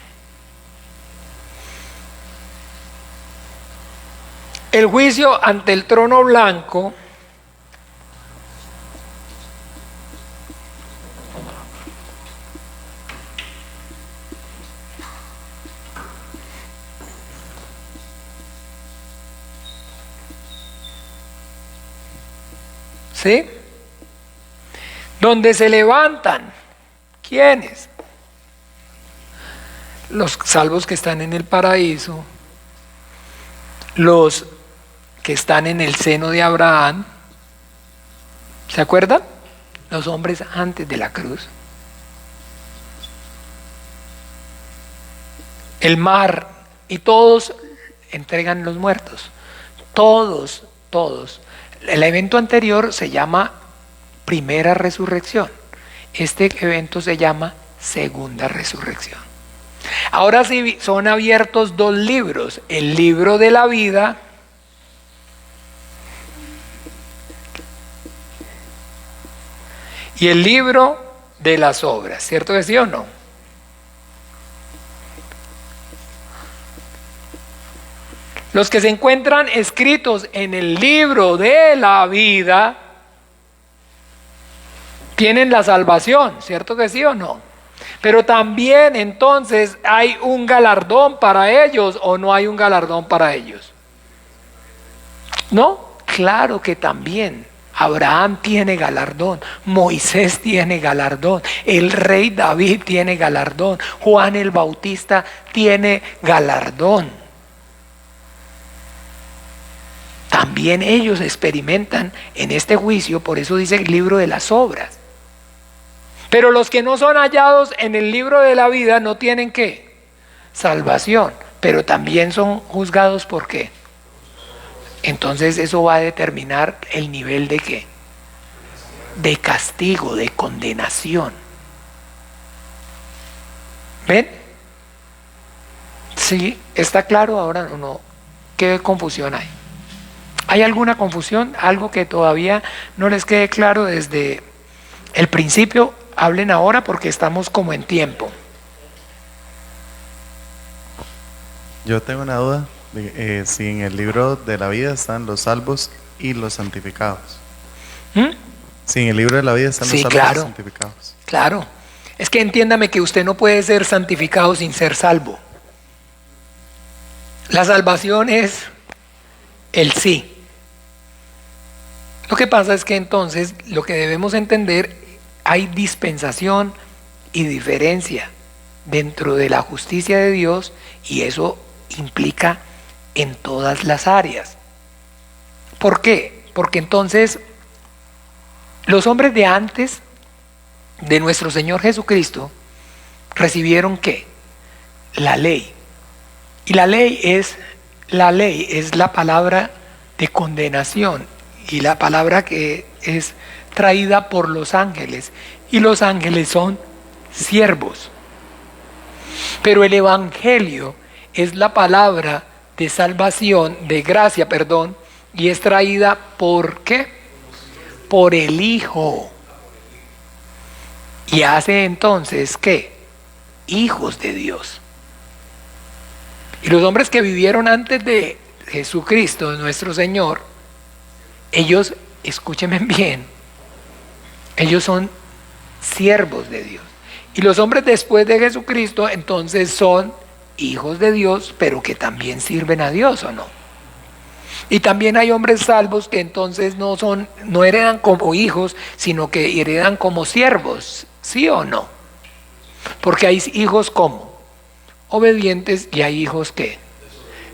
El juicio ante el trono blanco ¿sí? Donde se levantan, ¿quiénes? Los salvos que están en el paraíso, los que están en el seno de Abraham, ¿se acuerdan? Los hombres antes de la cruz. El mar, y todos entregan los muertos. Todos. El evento anterior se llama primera resurrección. Este evento se llama segunda resurrección. Ahora sí son abiertos dos libros, el libro de la vida y el libro de las obras, ¿cierto que sí o no? Los que se encuentran escritos en el libro de la vida tienen la salvación, ¿cierto que sí o no? Pero también entonces hay un galardón para ellos o no hay un galardón para ellos. ¿No? Claro que también. Abraham tiene galardón, Moisés tiene galardón, el rey David tiene galardón, Juan el Bautista tiene galardón. También ellos experimentan en este juicio, por eso dice el libro de las obras. Pero los que no son hallados en el libro de la vida no tienen ¿qué? Salvación, pero también son juzgados ¿por qué? Entonces eso va a determinar el nivel de ¿qué? De castigo, de condenación. ¿Ven? ¿Sí? ¿Está claro ahora o no? ¿Qué confusión hay? ¿Hay alguna confusión? ¿Algo que todavía no les quede claro desde el principio? Hablen ahora porque estamos como en tiempo. Yo tengo una duda de si en el libro de la vida están los salvos y los santificados. ¿Mm? Si en el libro de la vida están los Sí, salvos y los claro, santificados. claro. Es que entiéndame que usted no puede ser santificado sin ser salvo. La salvación es el sí. Lo que pasa es que entonces lo que debemos entender, hay dispensación y diferencia dentro de la justicia de Dios, y eso implica en todas las áreas. ¿Por qué? Porque entonces los hombres de antes de nuestro Señor Jesucristo recibieron ¿qué? La ley. Y la ley es la palabra de condenación y la palabra que es traída por los ángeles. Y los ángeles son siervos. Pero el evangelio es la palabra de salvación, de gracia, perdón, y es traída ¿por qué? Por el Hijo. Y hace entonces ¿qué? Hijos de Dios. Y los hombres que vivieron antes de Jesucristo, nuestro Señor, ellos, escúchenme bien, ellos son siervos de Dios. Y los hombres después de Jesucristo, entonces son hijos de Dios, pero que también sirven a Dios, ¿o no? Y también hay hombres salvos que entonces no heredan como hijos, sino que heredan como siervos, ¿sí o no? Porque hay hijos como obedientes y hay hijos que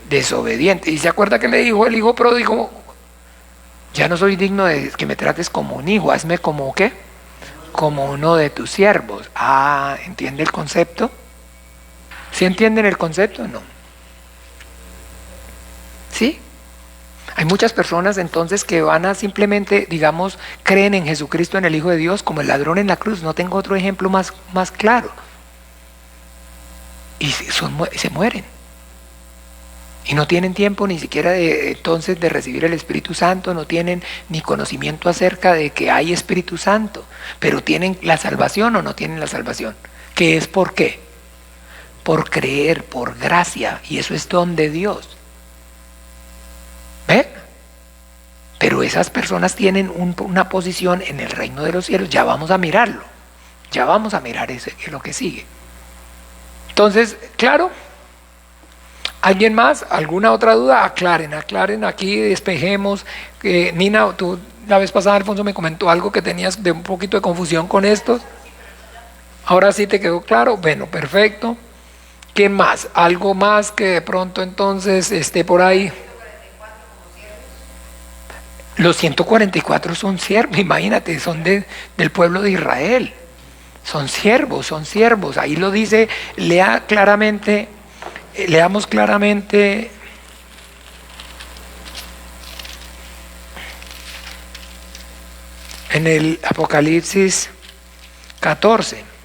desobedientes. Y se acuerda que le dijo el hijo pródigo: ya no soy digno de que me trates como un hijo, hazme como ¿qué? Como uno de tus siervos. Ah, ¿entiende el concepto? ¿Sí entienden el concepto o no? ¿Sí? Hay muchas personas entonces que van a simplemente, digamos, creen en Jesucristo, en el Hijo de Dios, como el ladrón en la cruz. No tengo otro ejemplo más claro. Y se mueren. Y no tienen tiempo ni siquiera entonces de recibir el Espíritu Santo, no tienen ni conocimiento acerca de que hay Espíritu Santo, pero tienen la salvación o no tienen la salvación. ¿Qué es por qué? Por creer, por gracia, y eso es don de Dios. ¿Ven? Pero esas personas tienen una posición en el reino de los cielos. Ya vamos a mirarlo, ya vamos a mirar lo que sigue. Entonces, claro. ¿Alguien más? ¿Alguna otra duda? Aclaren aquí, despejemos. Nina, tú la vez pasada, Alfonso, me comentó algo que tenías de un poquito de confusión con esto. Ahora sí te quedó claro. Bueno, perfecto. ¿Qué más? ¿Algo más que de pronto entonces esté por ahí? Los 144 son siervos, imagínate, son del pueblo de Israel. Son siervos. Ahí lo dice, leamos claramente en el Apocalipsis 14.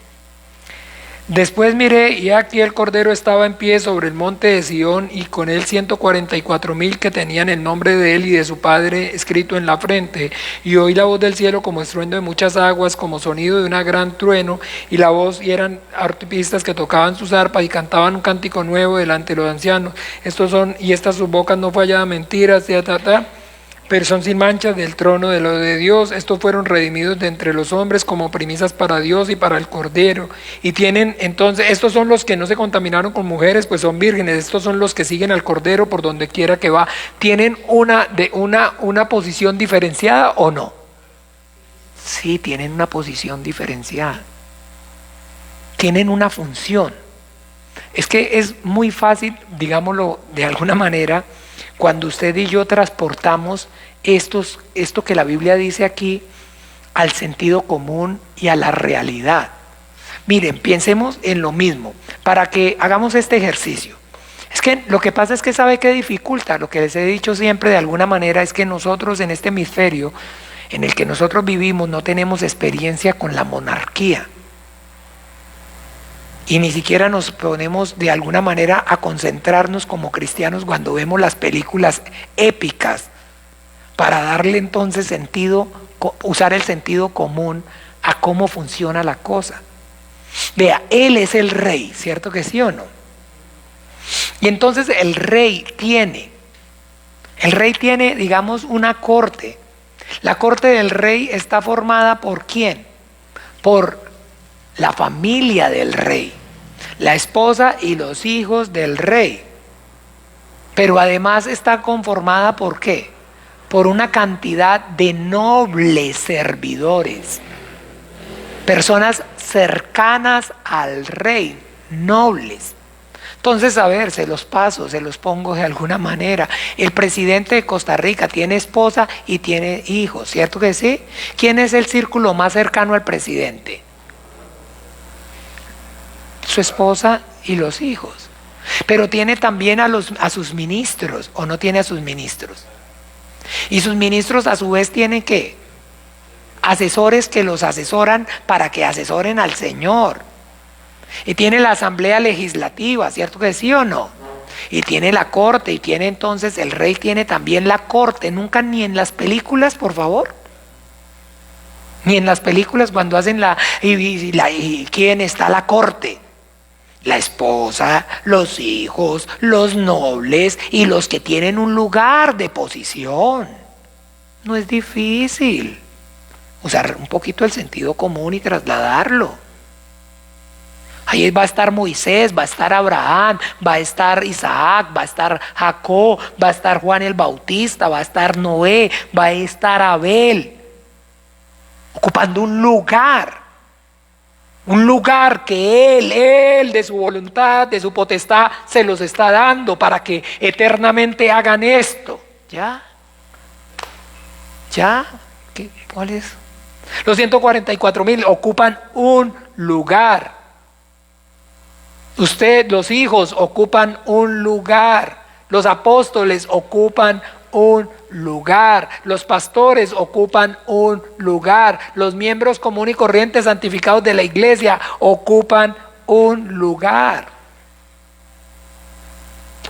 Después miré, y aquí el Cordero estaba en pie sobre el monte de Sión, y con él 144,000 que tenían el nombre de él y de su Padre escrito en la frente. Y oí la voz del cielo como estruendo de muchas aguas, como sonido de una gran trueno, y la voz, y eran arpistas que tocaban sus arpas y cantaban un cántico nuevo delante de los ancianos. Y estas sus bocas no fue hallada mentiras, pero son sin manchas del trono de lo de Dios. Estos fueron redimidos de entre los hombres como premisas para Dios y para el Cordero. Y tienen entonces, estos son los que no se contaminaron con mujeres, pues son vírgenes. Estos son los que siguen al Cordero por donde quiera que va. ¿Tienen una posición diferenciada o no? Sí, tienen una posición diferenciada. Tienen una función. Es que es muy fácil, digámoslo de alguna manera, cuando usted y yo transportamos esto que la Biblia dice aquí al sentido común y a la realidad. Miren, pensemos en lo mismo, para que hagamos este ejercicio. Es que lo que pasa es que sabe qué dificulta, lo que les he dicho siempre de alguna manera es que nosotros en este hemisferio en el que nosotros vivimos no tenemos experiencia con la monarquía. Y ni siquiera nos ponemos de alguna manera a concentrarnos como cristianos cuando vemos las películas épicas para darle entonces sentido, usar el sentido común a cómo funciona la cosa. Vea, Él es el rey, ¿cierto que sí o no? Y entonces el rey tiene, digamos, una corte. La corte del rey está formada ¿por quién? Por la familia del rey, la esposa y los hijos del rey. Pero además está conformada ¿por qué? Por una cantidad de nobles servidores, personas cercanas al rey, nobles. Entonces, a ver, se los paso, se los pongo de alguna manera. El presidente de Costa Rica tiene esposa y tiene hijos, ¿cierto que sí? ¿Quién es el círculo más cercano al presidente? Su esposa y los hijos. Pero tiene también a sus ministros, ¿o no tiene a sus ministros? Y sus ministros a su vez tienen ¿qué? Asesores que los asesoran para que asesoren al Señor. Y tiene la asamblea legislativa, ¿cierto que sí o no? Y tiene la corte, y tiene entonces, el rey tiene también la corte. Nunca ni en las películas, por favor. Ni en las películas cuando hacen y ¿quién está la corte? La esposa, los hijos, los nobles y los que tienen un lugar de posición. No es difícil. Usar un poquito el sentido común y trasladarlo. Ahí va a estar Moisés, va a estar Abraham, va a estar Isaac, va a estar Jacob, va a estar Juan el Bautista, va a estar Noé, va a estar Abel, ocupando un lugar que él de su voluntad, de su potestad, se los está dando para que eternamente hagan esto. ¿Ya? ¿Cuál es? Los 144,000 ocupan un lugar. Usted, los hijos, ocupan un lugar. Los apóstoles ocupan un lugar. Los pastores ocupan un lugar. Los miembros comunes y corrientes santificados de la iglesia ocupan un lugar.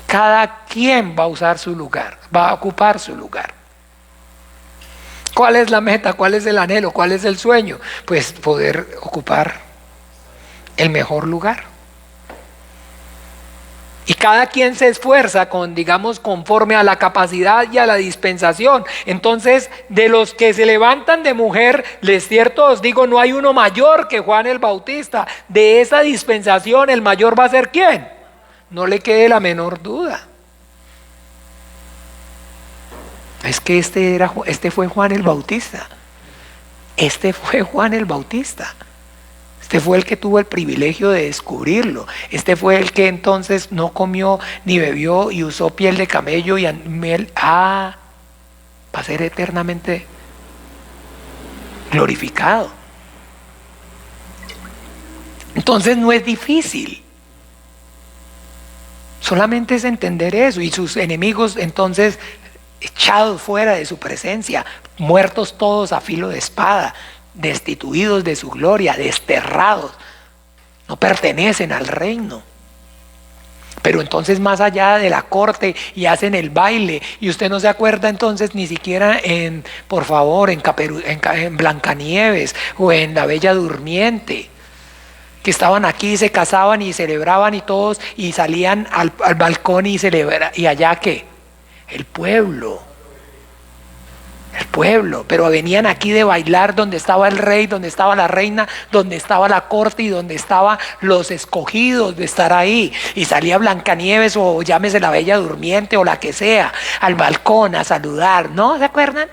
Cada quien va a usar su lugar, va a ocupar su lugar. ¿Cuál es la meta? ¿Cuál es el anhelo? ¿Cuál es el sueño? Pues poder ocupar el mejor lugar. Y cada quien se esfuerza conforme a la capacidad y a la dispensación. Entonces, de los que se levantan de mujer, les cierto os digo, no hay uno mayor que Juan el Bautista. De esa dispensación, el mayor va a ser ¿quién? No le quede la menor duda. Es que este fue Juan el Bautista. Este fue Juan el Bautista. Este fue el que tuvo el privilegio de descubrirlo. Este fue el que entonces no comió ni bebió y usó piel de camello y miel. Va a ser eternamente glorificado. Entonces no es difícil. Solamente es entender eso. Y sus enemigos entonces echados fuera de su presencia, muertos todos a filo de espada, destituidos de su gloria, desterrados, no pertenecen al reino. Pero entonces más allá de la corte y hacen el baile y usted no se acuerda entonces ni siquiera en Blancanieves o en La Bella Durmiente, que estaban aquí, se casaban y celebraban y todos y salían al balcón y celebraban. ¿Y allá qué? El pueblo, pero venían aquí de bailar donde estaba el rey, donde estaba la reina, donde estaba la corte y donde estaban los escogidos de estar ahí. Y salía Blancanieves o llámese La Bella Durmiente o la que sea, al balcón a saludar, ¿no? ¿Se acuerdan?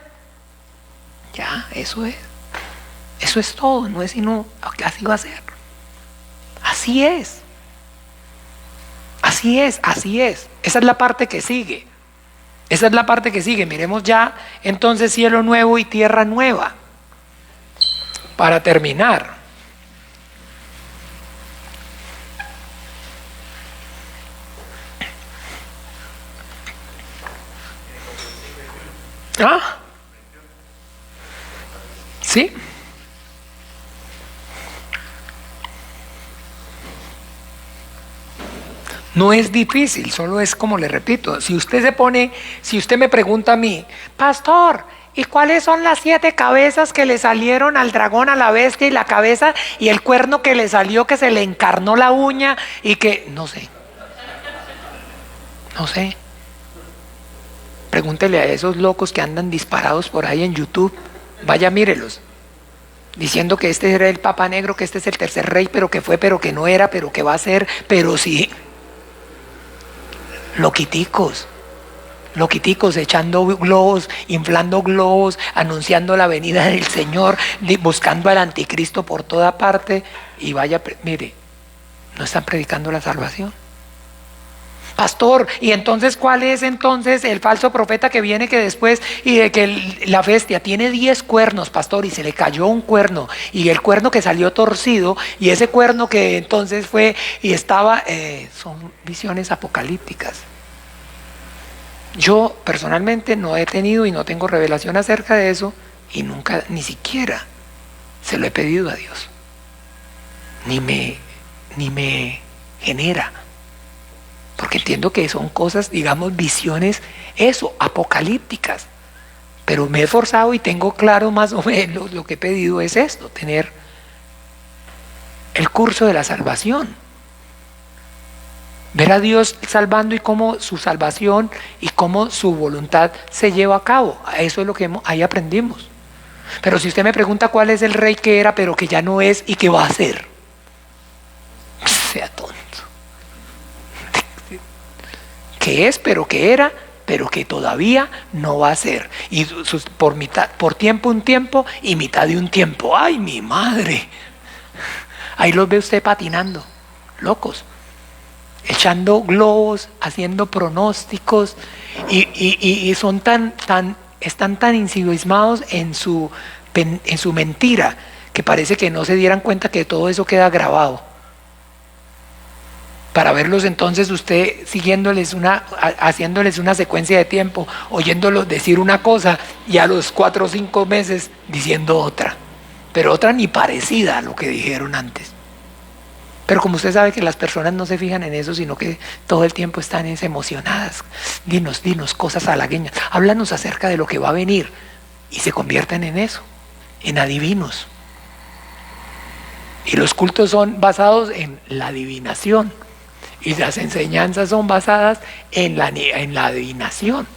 Ya, eso es todo, no es sino, así va a ser. Así es. Esa es la parte que sigue. Miremos ya entonces cielo nuevo y tierra nueva. Para terminar. ¿Sí? No es difícil, solo es como le repito, si usted me pregunta a mí, pastor, ¿y cuáles son las 7 cabezas que le salieron al dragón, a la bestia, y la cabeza y el cuerno que le salió, que se le encarnó la uña y que, no sé. No sé. Pregúntele a esos locos que andan disparados por ahí en YouTube. Vaya, mírelos. Diciendo que este era el Papa Negro, que este es el tercer rey, pero que fue, pero que no era, pero que va a ser, pero sí. Loquiticos. Loquiticos, echando globos, inflando globos, anunciando la venida del Señor, buscando al anticristo por toda parte. Y vaya, mire, no están predicando la salvación. Pastor, ¿y entonces cuál es entonces el falso profeta que viene que después y de que la bestia tiene 10 cuernos, pastor, y se le cayó un cuerno y el cuerno que salió torcido y ese cuerno que entonces fue y estaba, son visiones apocalípticas. Yo personalmente no he tenido y no tengo revelación acerca de eso y nunca, ni siquiera se lo he pedido a Dios. Ni me genera. Porque entiendo que son cosas, digamos, visiones, eso, apocalípticas. Pero me he esforzado y tengo claro más o menos lo que he pedido es esto, tener el curso de la salvación. Ver a Dios salvando y cómo su salvación y cómo su voluntad se lleva a cabo. Eso es lo que ahí aprendimos. Pero si usted me pregunta cuál es el rey que era, pero que ya no es y que va a ser, sea tonto. Que es, pero que era, pero que todavía no va a ser. Y por mitad, por tiempo un tiempo y mitad de un tiempo. ¡Ay, mi madre! Ahí los ve usted patinando, locos, echando globos, haciendo pronósticos y son están tan ensimismados en su mentira que parece que no se dieran cuenta que todo eso queda grabado. Para verlos entonces usted haciéndoles una secuencia de tiempo, oyéndolos decir una cosa y a los 4 o 5 meses diciendo otra, pero otra ni parecida a lo que dijeron antes. Pero como usted sabe que las personas no se fijan en eso, sino que todo el tiempo están emocionadas. Dinos cosas halagueñas, háblanos acerca de lo que va a venir y se convierten en eso, en adivinos. Y los cultos son basados en la adivinación. Y las enseñanzas son basadas en la adivinación.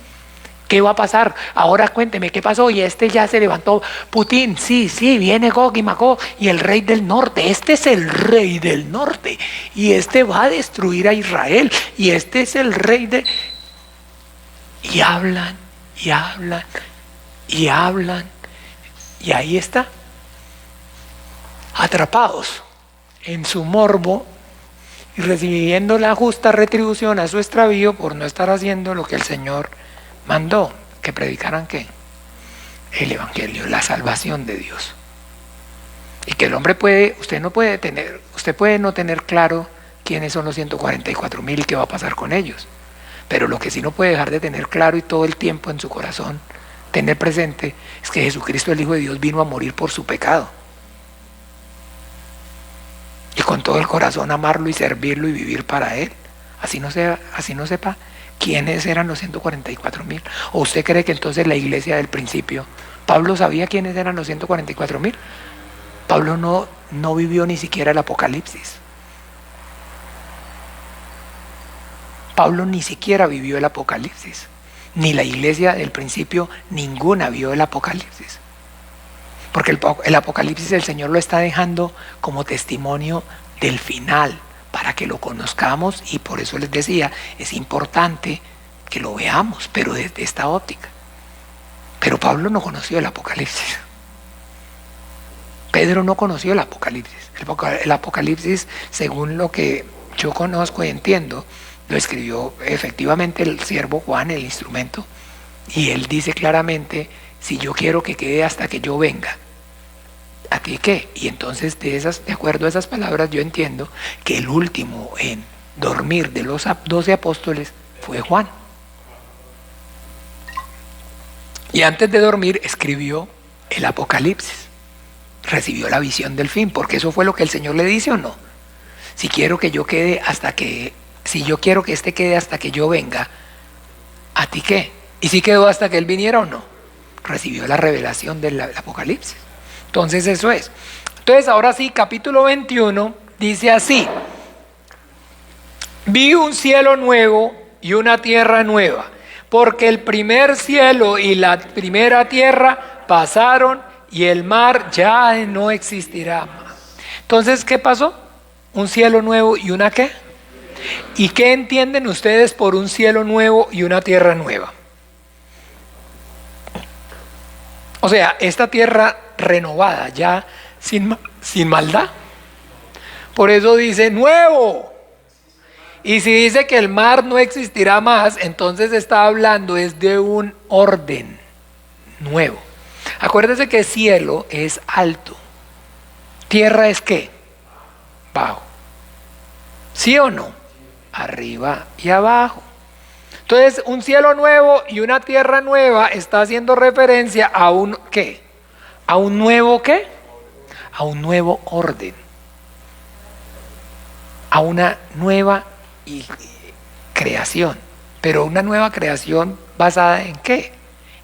¿Qué va a pasar? Ahora cuénteme, ¿qué pasó? Y ya se levantó Putin. Sí, viene Gog y Magog y el rey del norte. Este es el rey del norte. Y este va a destruir a Israel. Y este es el rey de... Y hablan. Y ahí está. Atrapados en su morbo. Y recibiendo la justa retribución a su extravío por no estar haciendo lo que el Señor mandó, que predicaran ¿qué? El Evangelio, la salvación de Dios. Y que el hombre usted puede no tener claro quiénes son los 144,000 y qué va a pasar con ellos. Pero lo que sí no puede dejar de tener claro y todo el tiempo en su corazón tener presente es que Jesucristo, el Hijo de Dios, vino a morir por su pecado. Y con todo el corazón amarlo y servirlo y vivir para Él. Así no sepa quiénes eran los 144,000. ¿O usted cree que entonces la iglesia del principio, Pablo sabía quiénes eran los 144,000? Pablo no vivió ni siquiera el Apocalipsis. Pablo ni siquiera vivió el Apocalipsis. Ni la iglesia del principio, ninguna vio el Apocalipsis. Porque el Apocalipsis el Señor lo está dejando como testimonio del final, para que lo conozcamos, y por eso les decía, es importante que lo veamos, pero desde esta óptica. Pero Pablo no conoció el Apocalipsis. Pedro no conoció el Apocalipsis. El Apocalipsis, según lo que yo conozco y entiendo, lo escribió efectivamente el siervo Juan, el instrumento, y él dice claramente: si yo quiero que quede hasta que yo venga, ¿a ti qué? Y entonces de acuerdo a esas palabras yo entiendo que el último en dormir de los 12 apóstoles fue Juan. Y antes de dormir escribió el Apocalipsis. Recibió la visión del fin, porque eso fue lo que el Señor le dice, ¿o no? Si yo quiero que este quede hasta que yo venga, ¿a ti qué? ¿Y si quedó hasta que Él viniera o no? Recibió la revelación del Apocalipsis. Entonces eso es. Entonces ahora sí, capítulo 21 dice así: vi un cielo nuevo y una tierra nueva, porque el primer cielo y la primera tierra pasaron y el mar ya no existirá más. Entonces, ¿qué pasó? Un cielo nuevo y una ¿qué? ¿Y qué entienden ustedes por un cielo nuevo y una tierra nueva? O sea, esta tierra renovada, ya sin maldad. Por eso dice nuevo. Y si dice que el mar no existirá más, entonces está hablando es de un orden nuevo. Acuérdese que cielo es alto. Tierra es ¿qué? Bajo. ¿Sí o no? Arriba y abajo. Entonces, un cielo nuevo y una tierra nueva está haciendo referencia a un ¿qué? ¿A un nuevo qué? A un nuevo orden. A una nueva creación. Pero una nueva creación basada en ¿qué?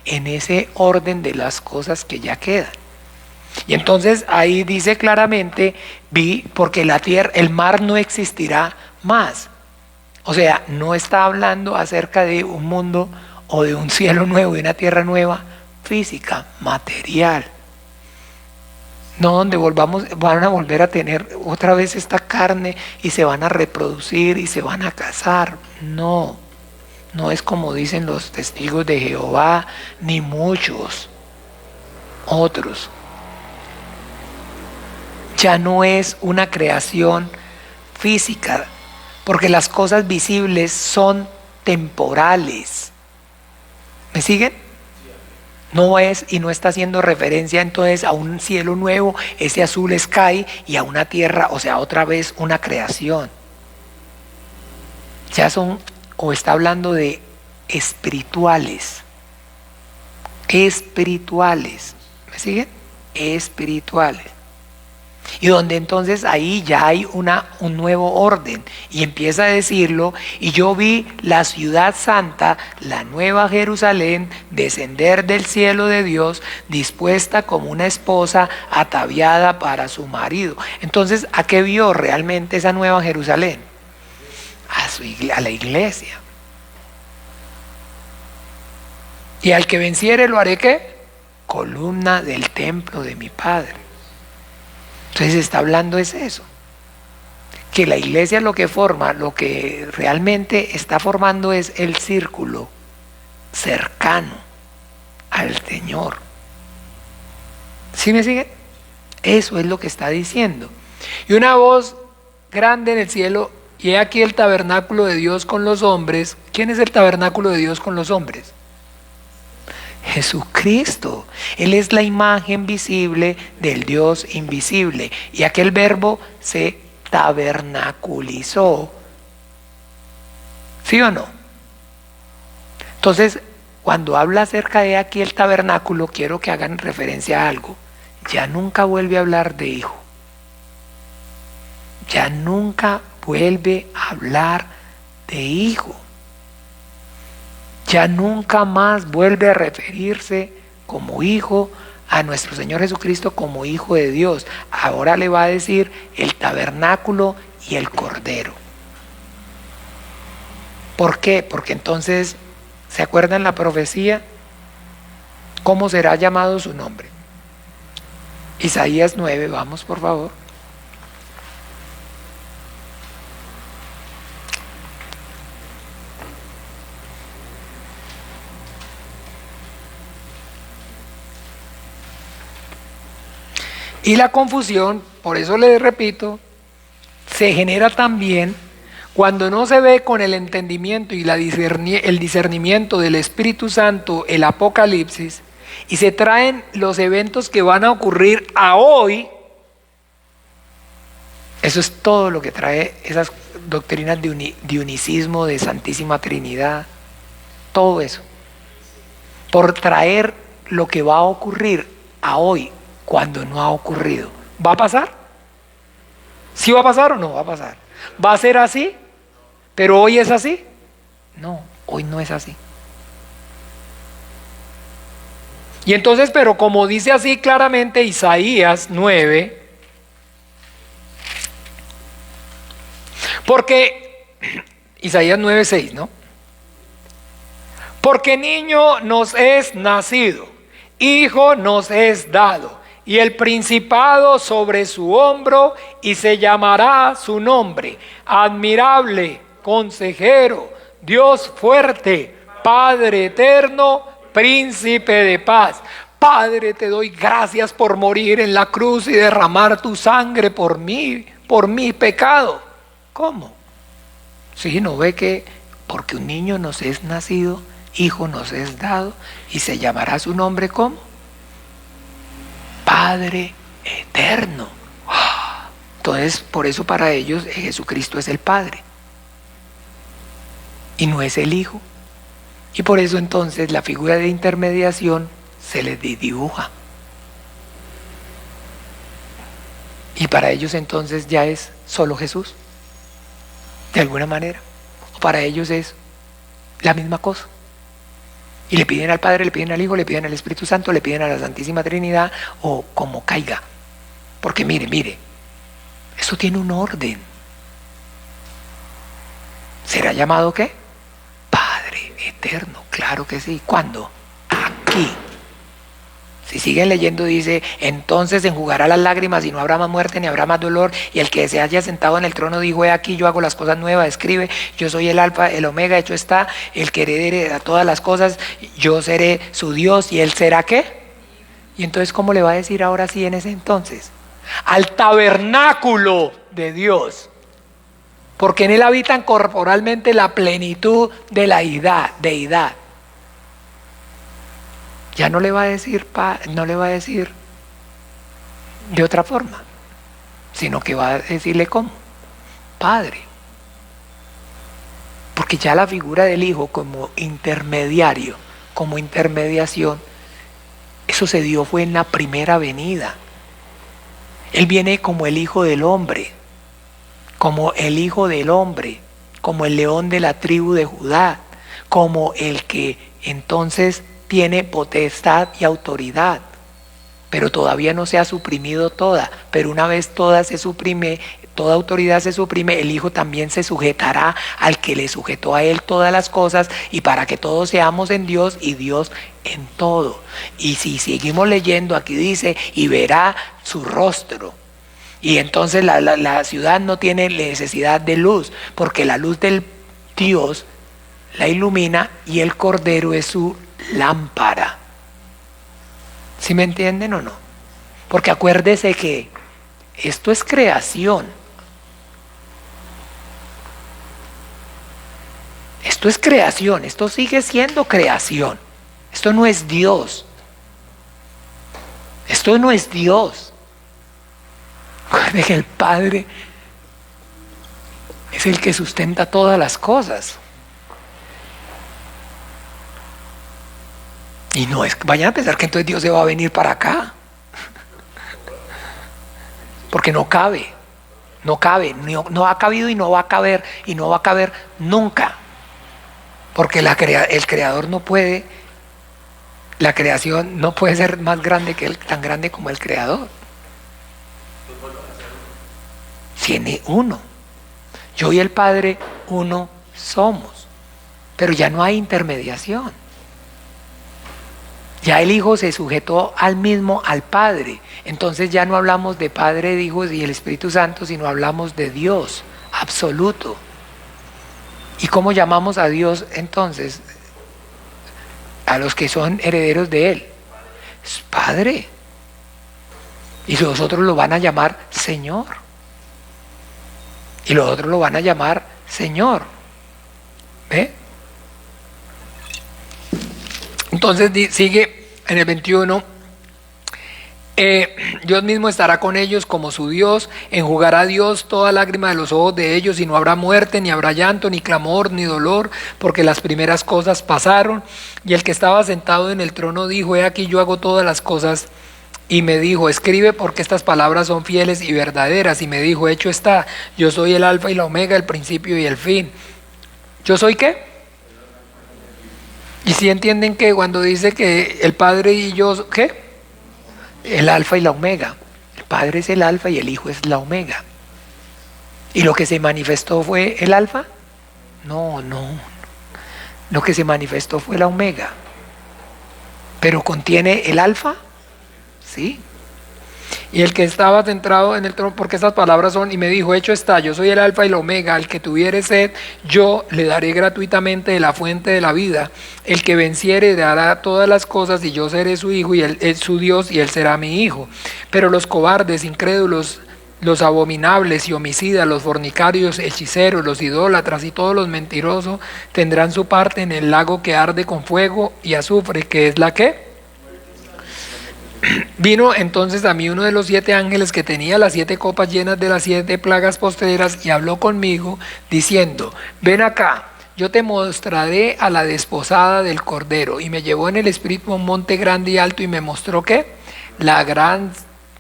En ese orden de las cosas que ya quedan. Y entonces ahí dice claramente, porque la tierra, el mar no existirá más. O sea, no está hablando acerca de un mundo o de un cielo nuevo y una tierra nueva física, material. No donde van a volver a tener otra vez esta carne y se van a reproducir y se van a casar. No, no es como dicen los testigos de Jehová, ni muchos otros. Ya no es una creación física, porque las cosas visibles son temporales. ¿Me siguen? No es y no está haciendo referencia entonces a un cielo nuevo, ese azul sky, y a una tierra, o sea, otra vez una creación. Ya son, o está hablando de espirituales. Espirituales. ¿Me siguen? Espirituales. Y donde entonces ahí ya hay un nuevo orden, y empieza a decirlo: y yo vi la ciudad santa, la nueva Jerusalén, descender del cielo de Dios, dispuesta como una esposa ataviada para su marido. Entonces, ¿a qué vio realmente esa nueva Jerusalén? A la iglesia. Y al que venciere lo haré ¿qué? Columna del templo de mi Padre. Entonces está hablando es eso, que la iglesia lo que forma, lo que realmente está formando es el círculo cercano al Señor. ¿Sí me sigue? Eso es lo que está diciendo. Y una voz grande en el cielo: y he aquí el tabernáculo de Dios con los hombres. ¿Quién es el tabernáculo de Dios con los hombres? Jesucristo. Él es la imagen visible del Dios invisible. Y aquel verbo se tabernaculizó. ¿Sí o no? Entonces, cuando habla acerca de aquí el tabernáculo, quiero que hagan referencia a algo. Ya nunca vuelve a hablar de hijo. Ya nunca vuelve a hablar de hijo. Ya nunca más vuelve a referirse como hijo a nuestro Señor Jesucristo como hijo de Dios. Ahora le va a decir el tabernáculo y el cordero. ¿Por qué? Porque entonces, ¿se acuerdan la profecía? ¿Cómo será llamado su nombre? Isaías 9, vamos por favor. Y la confusión, por eso les repito, se genera también cuando no se ve con el entendimiento y el discernimiento del Espíritu Santo el Apocalipsis, y se traen los eventos que van a ocurrir a hoy. Eso es todo lo que trae esas doctrinas de unicismo, de Santísima Trinidad, todo eso, por traer lo que va a ocurrir a hoy, cuando no ha ocurrido. ¿Va a pasar? ¿Sí va a pasar o no va a pasar? ¿Va a ser así? ¿Pero hoy es así? No, hoy no es así. Y entonces, pero como dice así claramente Isaías 9, porque Isaías 9:6, ¿no? Porque niño nos es nacido, hijo nos es dado, y el principado sobre su hombro, y se llamará su nombre, admirable, consejero, Dios fuerte, Padre eterno, príncipe de paz. Padre, te doy gracias por morir en la cruz y derramar tu sangre por mí, por mi pecado. ¿Cómo? Sí, ¿no ve que porque un niño nos es nacido, hijo nos es dado, y se llamará su nombre ¿cómo? Padre eterno. Entonces, por eso para ellos Jesucristo es el Padre y no es el Hijo. Y por eso entonces la figura de intermediación se les dibuja. Y para ellos entonces ya es solo Jesús, de alguna manera. O para ellos es la misma cosa. Y le piden al Padre, le piden al Hijo, le piden al Espíritu Santo, le piden a la Santísima Trinidad, o como caiga. Porque mire, eso tiene un orden. ¿Será llamado qué? Padre eterno, claro que sí. ¿Cuándo? Aquí. Si siguen leyendo dice, entonces enjugará las lágrimas y no habrá más muerte ni habrá más dolor, y el que se haya sentado en el trono dijo, he aquí yo hago las cosas nuevas, escribe, yo soy el alfa, el omega, hecho está, el que herede todas las cosas, yo seré su Dios y él será ¿qué? Y entonces ¿cómo le va a decir ahora sí en ese entonces? Al tabernáculo de Dios, porque en él habitan corporalmente la plenitud de la deidad. Ya no le va a decir, no le va a decir de otra forma, sino que va a decirle ¿cómo? Padre. Porque ya la figura del Hijo como intermediario, como intermediación, eso se dio fue en la primera venida. Él viene como el Hijo del Hombre, como el Hijo del Hombre, como el león de la tribu de Judá, como el que entonces tiene potestad y autoridad, pero todavía no se ha suprimido toda, pero una vez toda se suprime, toda autoridad se suprime, el Hijo también se sujetará al que le sujetó a él todas las cosas, y para que todos seamos en Dios y Dios en todo. Y si seguimos leyendo, aquí dice, y verá su rostro. Y entonces la ciudad no tiene necesidad de luz, porque la luz del Dios la ilumina y el Cordero es su lámpara. ¿Sí me entienden o no? Porque acuérdese que esto es creación. Esto es creación, esto sigue siendo creación. Esto no es Dios. Esto no es Dios. Recuerde que el Padre es el que sustenta todas las cosas. Y no es, vayan a pensar que entonces Dios se va a venir para acá. Porque no cabe, no ha cabido y no va a caber, y no va a caber nunca. Porque el creador no puede, la creación no puede ser más grande que él, tan grande como el creador. Tiene uno. Yo y el Padre uno somos. Pero ya no hay intermediación. Ya el Hijo se sujetó al Padre. Entonces ya no hablamos de Padre, de Hijo y el Espíritu Santo, sino hablamos de Dios absoluto. ¿Y cómo llamamos a Dios entonces? A los que son herederos de Él. Es Padre. Y los otros lo van a llamar Señor. Y los otros lo van a llamar Señor. ¿Ve? Entonces sigue en el 21, Dios mismo estará con ellos como su Dios, enjugará Dios toda lágrima de los ojos de ellos, y no habrá muerte, ni habrá llanto, ni clamor, ni dolor, porque las primeras cosas pasaron. Y el que estaba sentado en el trono dijo, he aquí yo hago todas las cosas, y me dijo, escribe, porque estas palabras son fieles y verdaderas. Y me dijo, hecho está, yo soy el alfa y la omega, el principio y el fin. ¿Yo soy qué? Y si entienden que cuando dice que el Padre y yo, ¿qué? El alfa y la omega. El Padre es el alfa y el Hijo es la omega. ¿Y lo que se manifestó fue el alfa? No. Lo que se manifestó fue la omega. Pero contiene el alfa, ¿sí? Y el que estaba centrado en el trono, porque estas palabras son, y me dijo, hecho está, yo soy el alfa y el omega, al que tuviere sed, yo le daré gratuitamente de la fuente de la vida. El que venciere dará todas las cosas, y yo seré su hijo, y él es su Dios, y él será mi hijo. Pero los cobardes, incrédulos, los abominables y homicidas, los fornicarios, hechiceros, los idólatras y todos los mentirosos tendrán su parte en el lago que arde con fuego y azufre, que es la que vino entonces a mí uno de los 7 ángeles que tenía las 7 copas llenas de las 7 plagas postreras y habló conmigo diciendo, ven acá, yo te mostraré a la desposada del Cordero. Y me llevó en el espíritu a un monte grande y alto y me mostró que la gran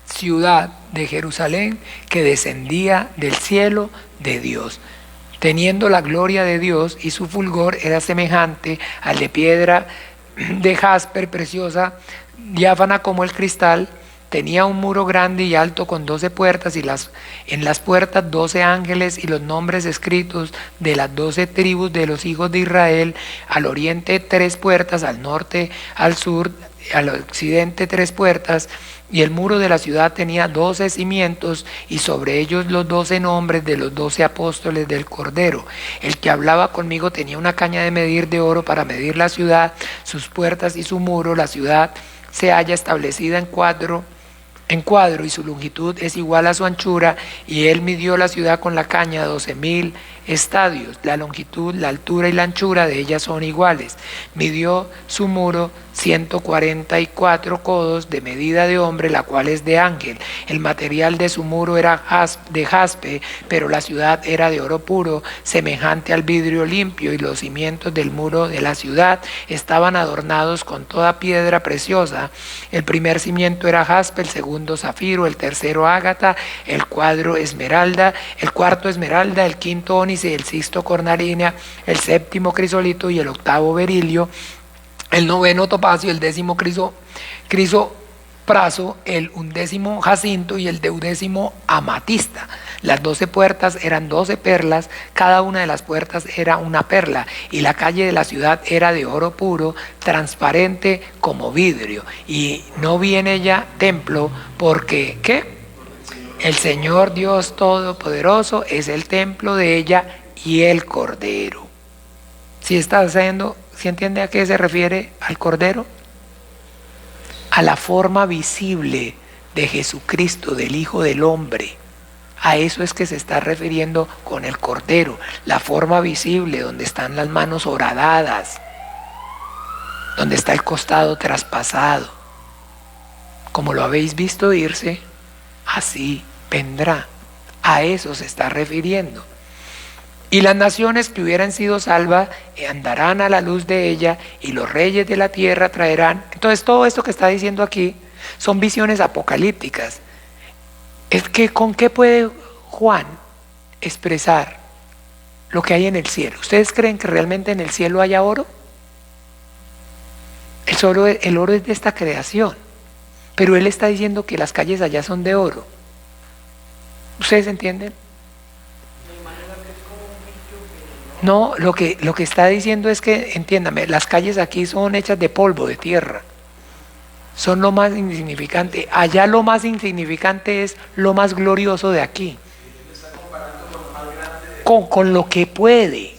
ciudad de Jerusalén que descendía del cielo de Dios, teniendo la gloria de Dios, y su fulgor era semejante al de piedra de jasper preciosa, diáfana como el cristal. Tenía un muro grande y alto con 12 puertas, y en las puertas 12 ángeles, y los nombres escritos de las 12 tribus de los hijos de Israel. Al oriente 3 puertas, al norte, al sur, al occidente 3 puertas. Y el muro de la ciudad tenía 12 cimientos, y sobre ellos los 12 nombres de los 12 apóstoles del Cordero. El que hablaba conmigo tenía una caña de medir de oro para medir la ciudad, sus puertas y su muro. La ciudad se halla establecida en cuadro, y su longitud es igual a su anchura, y él midió la ciudad con la caña 12.000 estadios. La longitud, la altura y la anchura de ella son iguales. Midió su muro 144 codos de medida de hombre, la cual es de ángel. El material de su muro era de jaspe, pero la ciudad era de oro puro, semejante al vidrio limpio, y los cimientos del muro de la ciudad estaban adornados con toda piedra preciosa. El primer cimiento era jaspe, el segundo zafiro, el tercero ágata, el cuarto esmeralda, el quinto ónice, el sexto cornalina, el séptimo crisolito y el octavo berilio, el noveno topacio, el décimo crisopraso, el 11º jacinto y el 12º amatista. Las 12 puertas eran 12 perlas, cada una de las puertas era una perla, y la calle de la ciudad era de oro puro, transparente como vidrio, y no vi en ella templo, porque ¿qué? El Señor Dios Todopoderoso es el templo de ella y el Cordero. ¿Sí entiende a qué se refiere al Cordero? A la forma visible de Jesucristo, del Hijo del Hombre. A eso es que se está refiriendo con el Cordero, la forma visible, donde están las manos horadadas, donde está el costado traspasado. Como lo habéis visto irse, así vendrá. A eso se está refiriendo. Y las naciones que hubieran sido salvas andarán a la luz de ella, y los reyes de la tierra traerán. Entonces todo esto que está diciendo aquí son visiones apocalípticas. Es que ¿con qué puede Juan expresar lo que hay en el cielo? ¿Ustedes creen que realmente en el cielo haya oro? El oro es de esta creación, pero él está diciendo que las calles allá son de oro. ¿Ustedes entienden? No, lo que está diciendo es que, entiéndame, las calles aquí son hechas de polvo, de tierra. Son lo más insignificante. Allá lo más insignificante es lo más glorioso de aquí. Con lo que puede.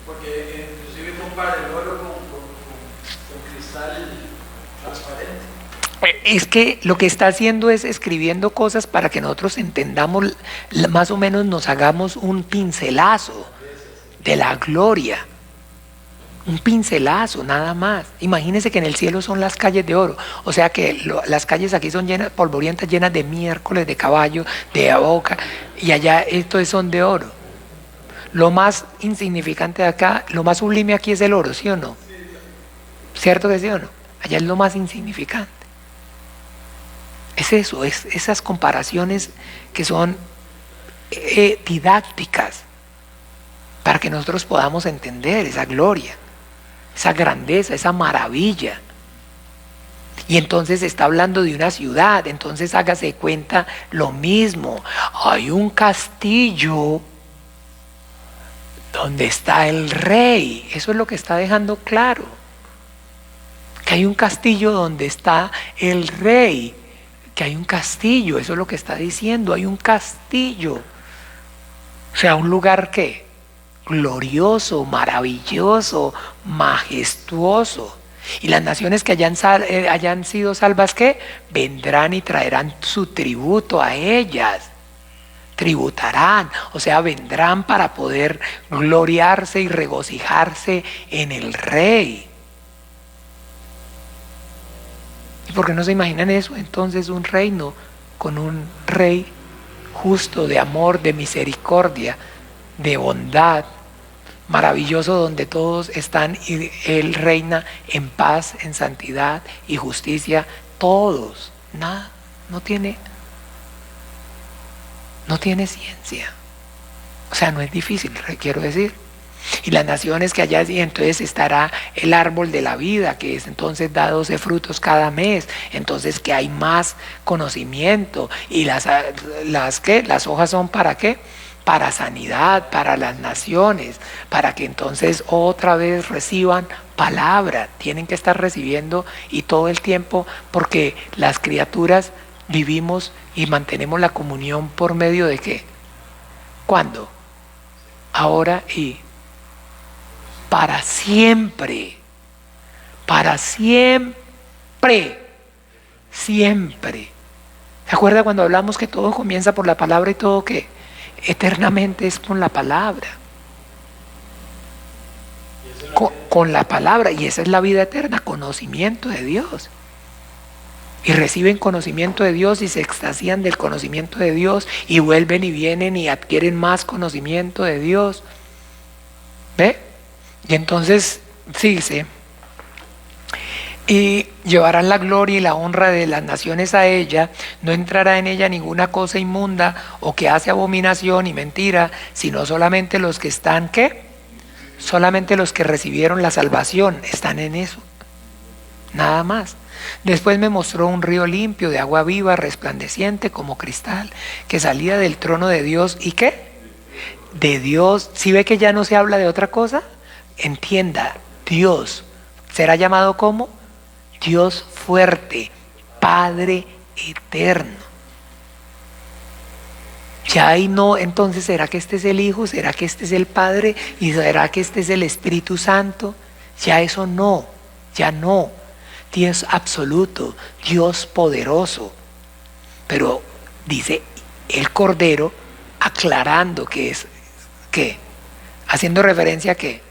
Porque inclusive compara el oro con cristal transparente. Es que lo que está haciendo es escribiendo cosas para que nosotros entendamos, más o menos nos hagamos un pincelazo de la gloria. Un pincelazo, nada más. Imagínense que en el cielo son las calles de oro. O sea que las calles aquí son llenas, polvorientas, llenas de miércoles, de caballo, de boca, y allá estos son de oro. Lo más insignificante de acá, lo más sublime aquí es el oro, ¿sí o no? ¿Cierto que sí o no? Allá es lo más insignificante. Es eso, es esas comparaciones que son didácticas, para que nosotros podamos entender esa gloria, esa grandeza, esa maravilla. Y entonces está hablando de una ciudad, entonces hágase cuenta lo mismo. Hay un castillo donde está el rey. Eso es lo que está dejando claro. Que hay un castillo donde está el rey. Que hay un castillo, eso es lo que está diciendo, hay un castillo. O sea, un lugar que glorioso, maravilloso, majestuoso. Y las naciones que hayan sido salvas, ¿qué? Vendrán y traerán su tributo a ellas. Tributarán, o sea, vendrán para poder gloriarse y regocijarse en el rey. ¿Y por qué no se imaginan eso? Entonces un reino con un rey justo, de amor, de misericordia, de bondad, maravilloso, donde todos están y Él reina en paz, en santidad y justicia, todos, nada, no tiene ciencia. O sea, no es difícil, quiero decir. Y las naciones que allá, y entonces estará el árbol de la vida, que es entonces da 12 frutos cada mes, entonces que hay más conocimiento. Y las hojas son ¿para qué? Para sanidad, para las naciones, para que entonces otra vez reciban palabra. Tienen que estar recibiendo y todo el tiempo, porque las criaturas vivimos y mantenemos la comunión por medio de ¿qué? ¿Cuándo? Ahora y para siempre, para siempre, siempre. ¿Se acuerda cuando hablamos que todo comienza por la palabra y todo que eternamente es con la palabra? Con la palabra, y esa es la vida eterna, conocimiento de Dios. Y reciben conocimiento de Dios y se extasían del conocimiento de Dios y vuelven y vienen y adquieren más conocimiento de Dios. ¿Ve? Y entonces, sí, dice, y llevarán la gloria y la honra de las naciones a ella, no entrará en ella ninguna cosa inmunda o que hace abominación y mentira, sino solamente los que están, ¿qué? Solamente los que recibieron la salvación están en eso, nada más. Después me mostró un río limpio de agua viva, resplandeciente como cristal, que salía del trono de Dios. ¿Y qué? De Dios. ¿Sí ve que ya no se habla de otra cosa? Entienda, Dios será llamado como Dios fuerte, Padre eterno. Ya ahí no, entonces, ¿será que este es el Hijo? ¿Será que este es el Padre? ¿Y será que este es el Espíritu Santo? Ya eso no, ya no. Dios absoluto, Dios poderoso. Pero dice el Cordero, aclarando que es, ¿qué? Haciendo referencia a ¿qué?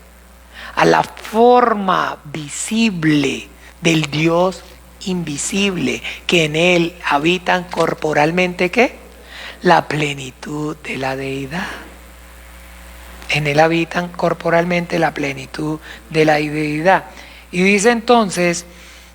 A la forma visible del Dios invisible, que en Él habitan corporalmente, ¿qué? La plenitud de la deidad. En Él habitan corporalmente la plenitud de la deidad. Y dice entonces,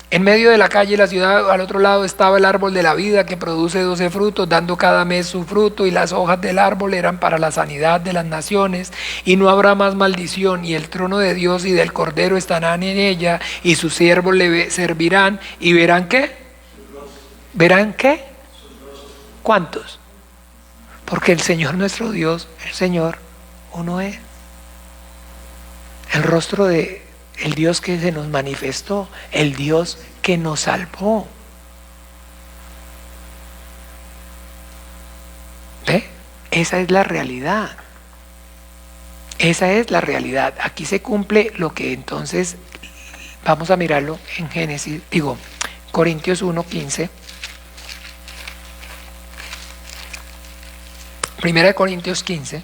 en medio de la calle de la ciudad, al otro lado, estaba el árbol de la vida, que produce 12 frutos, dando cada mes su fruto, y las hojas del árbol eran para la sanidad de las naciones, y no habrá más maldición, y el trono de Dios y del Cordero estarán en ella, y sus siervos le servirán, y verán ¿qué? ¿Verán qué? ¿Cuántos? Porque el Señor nuestro Dios, el Señor, uno es. El rostro de el Dios que se nos manifestó, el Dios que nos salvó. ¿Ve? Esa es la realidad. Esa es la realidad. Aquí se cumple lo que entonces, vamos a mirarlo en Corintios 1:15. Primera de Corintios 15.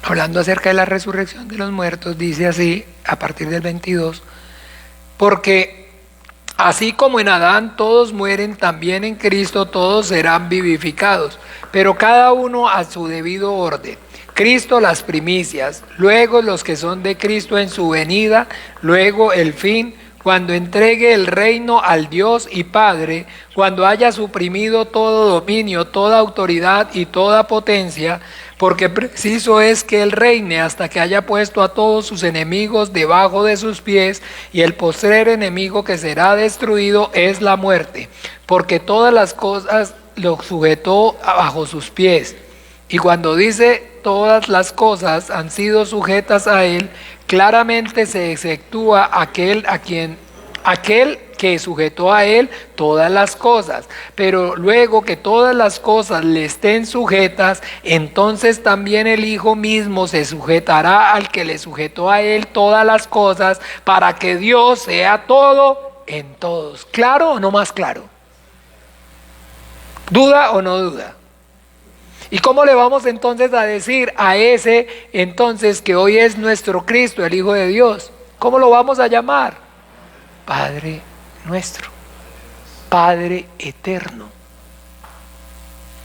Hablando acerca de la resurrección de los muertos, dice así, a partir del 22, porque así como en Adán todos mueren, también en Cristo todos serán vivificados, pero cada uno a su debido orden. Cristo las primicias, luego los que son de Cristo en su venida, luego el fin, cuando entregue el reino al Dios y Padre, cuando haya suprimido todo dominio, toda autoridad y toda potencia, porque preciso es que Él reine hasta que haya puesto a todos sus enemigos debajo de sus pies, y el postrer enemigo que será destruido es la muerte, porque todas las cosas lo sujetó bajo sus pies. Y cuando dice todas las cosas han sido sujetas a Él, claramente se exceptúa aquel que sujetó a Él todas las cosas. Pero luego que todas las cosas le estén sujetas, entonces también el Hijo mismo se sujetará al que le sujetó a Él todas las cosas, para que Dios sea todo en todos. ¿Claro o no más claro? ¿Duda o no duda? ¿Y cómo le vamos entonces a decir a ese entonces que hoy es nuestro Cristo, el Hijo de Dios? ¿Cómo lo vamos a llamar? Padre nuestro, Padre eterno.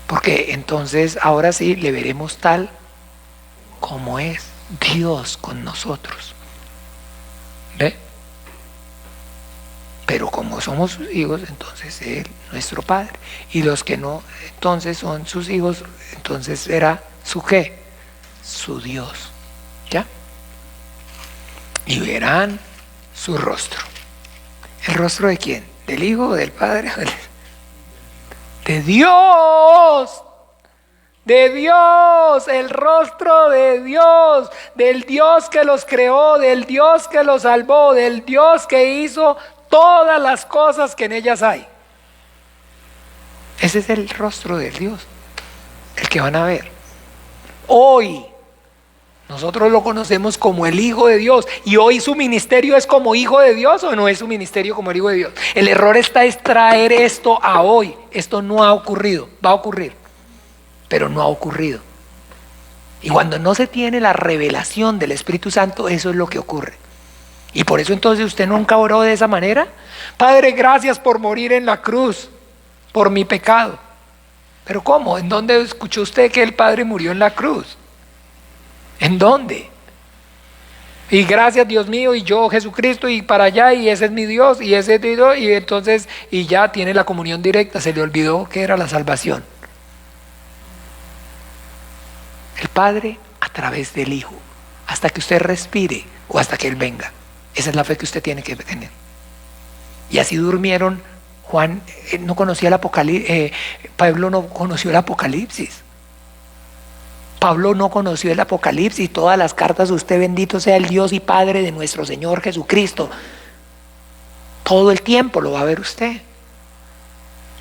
Porque entonces ahora sí le veremos tal como es Dios con nosotros. ¿Ve? Pero como somos sus hijos, entonces Él, nuestro Padre. Y los que no, entonces son sus hijos, entonces será su qué, su Dios. ¿Ya? Y verán su rostro. ¿El rostro de quién? ¿Del Hijo o del Padre? De Dios. De Dios, el rostro de Dios, del Dios que los creó, del Dios que los salvó, del Dios que hizo todas las cosas que en ellas hay. Ese es el rostro de Dios, el que van a ver. Hoy nosotros lo conocemos como el Hijo de Dios, y hoy su ministerio es como Hijo de Dios, ¿o no es su ministerio como el Hijo de Dios? El error está es traer esto a hoy. Esto no ha ocurrido, va a ocurrir, pero no ha ocurrido. Y cuando no se tiene la revelación del Espíritu Santo, eso es lo que ocurre. Y por eso entonces usted nunca oró de esa manera. Padre, gracias por morir en la cruz por mi pecado. ¿Pero cómo? ¿En dónde escuchó usted que el Padre murió en la cruz? ¿En dónde? Y gracias Dios mío, y yo Jesucristo, y para allá, y ese es mi Dios, y ese es mi Dios, y entonces, y ya tiene la comunión directa. Se le olvidó que era la salvación. El Padre a través del Hijo, hasta que usted respire o hasta que Él venga. Esa es la fe que usted tiene que tener. Y así durmieron. Juan no conocía el Apocalipsis, Pablo no conoció el Apocalipsis. Pablo no conoció el Apocalipsis. Todas las cartas, usted bendito sea el Dios y Padre de nuestro Señor Jesucristo. Todo el tiempo lo va a ver usted.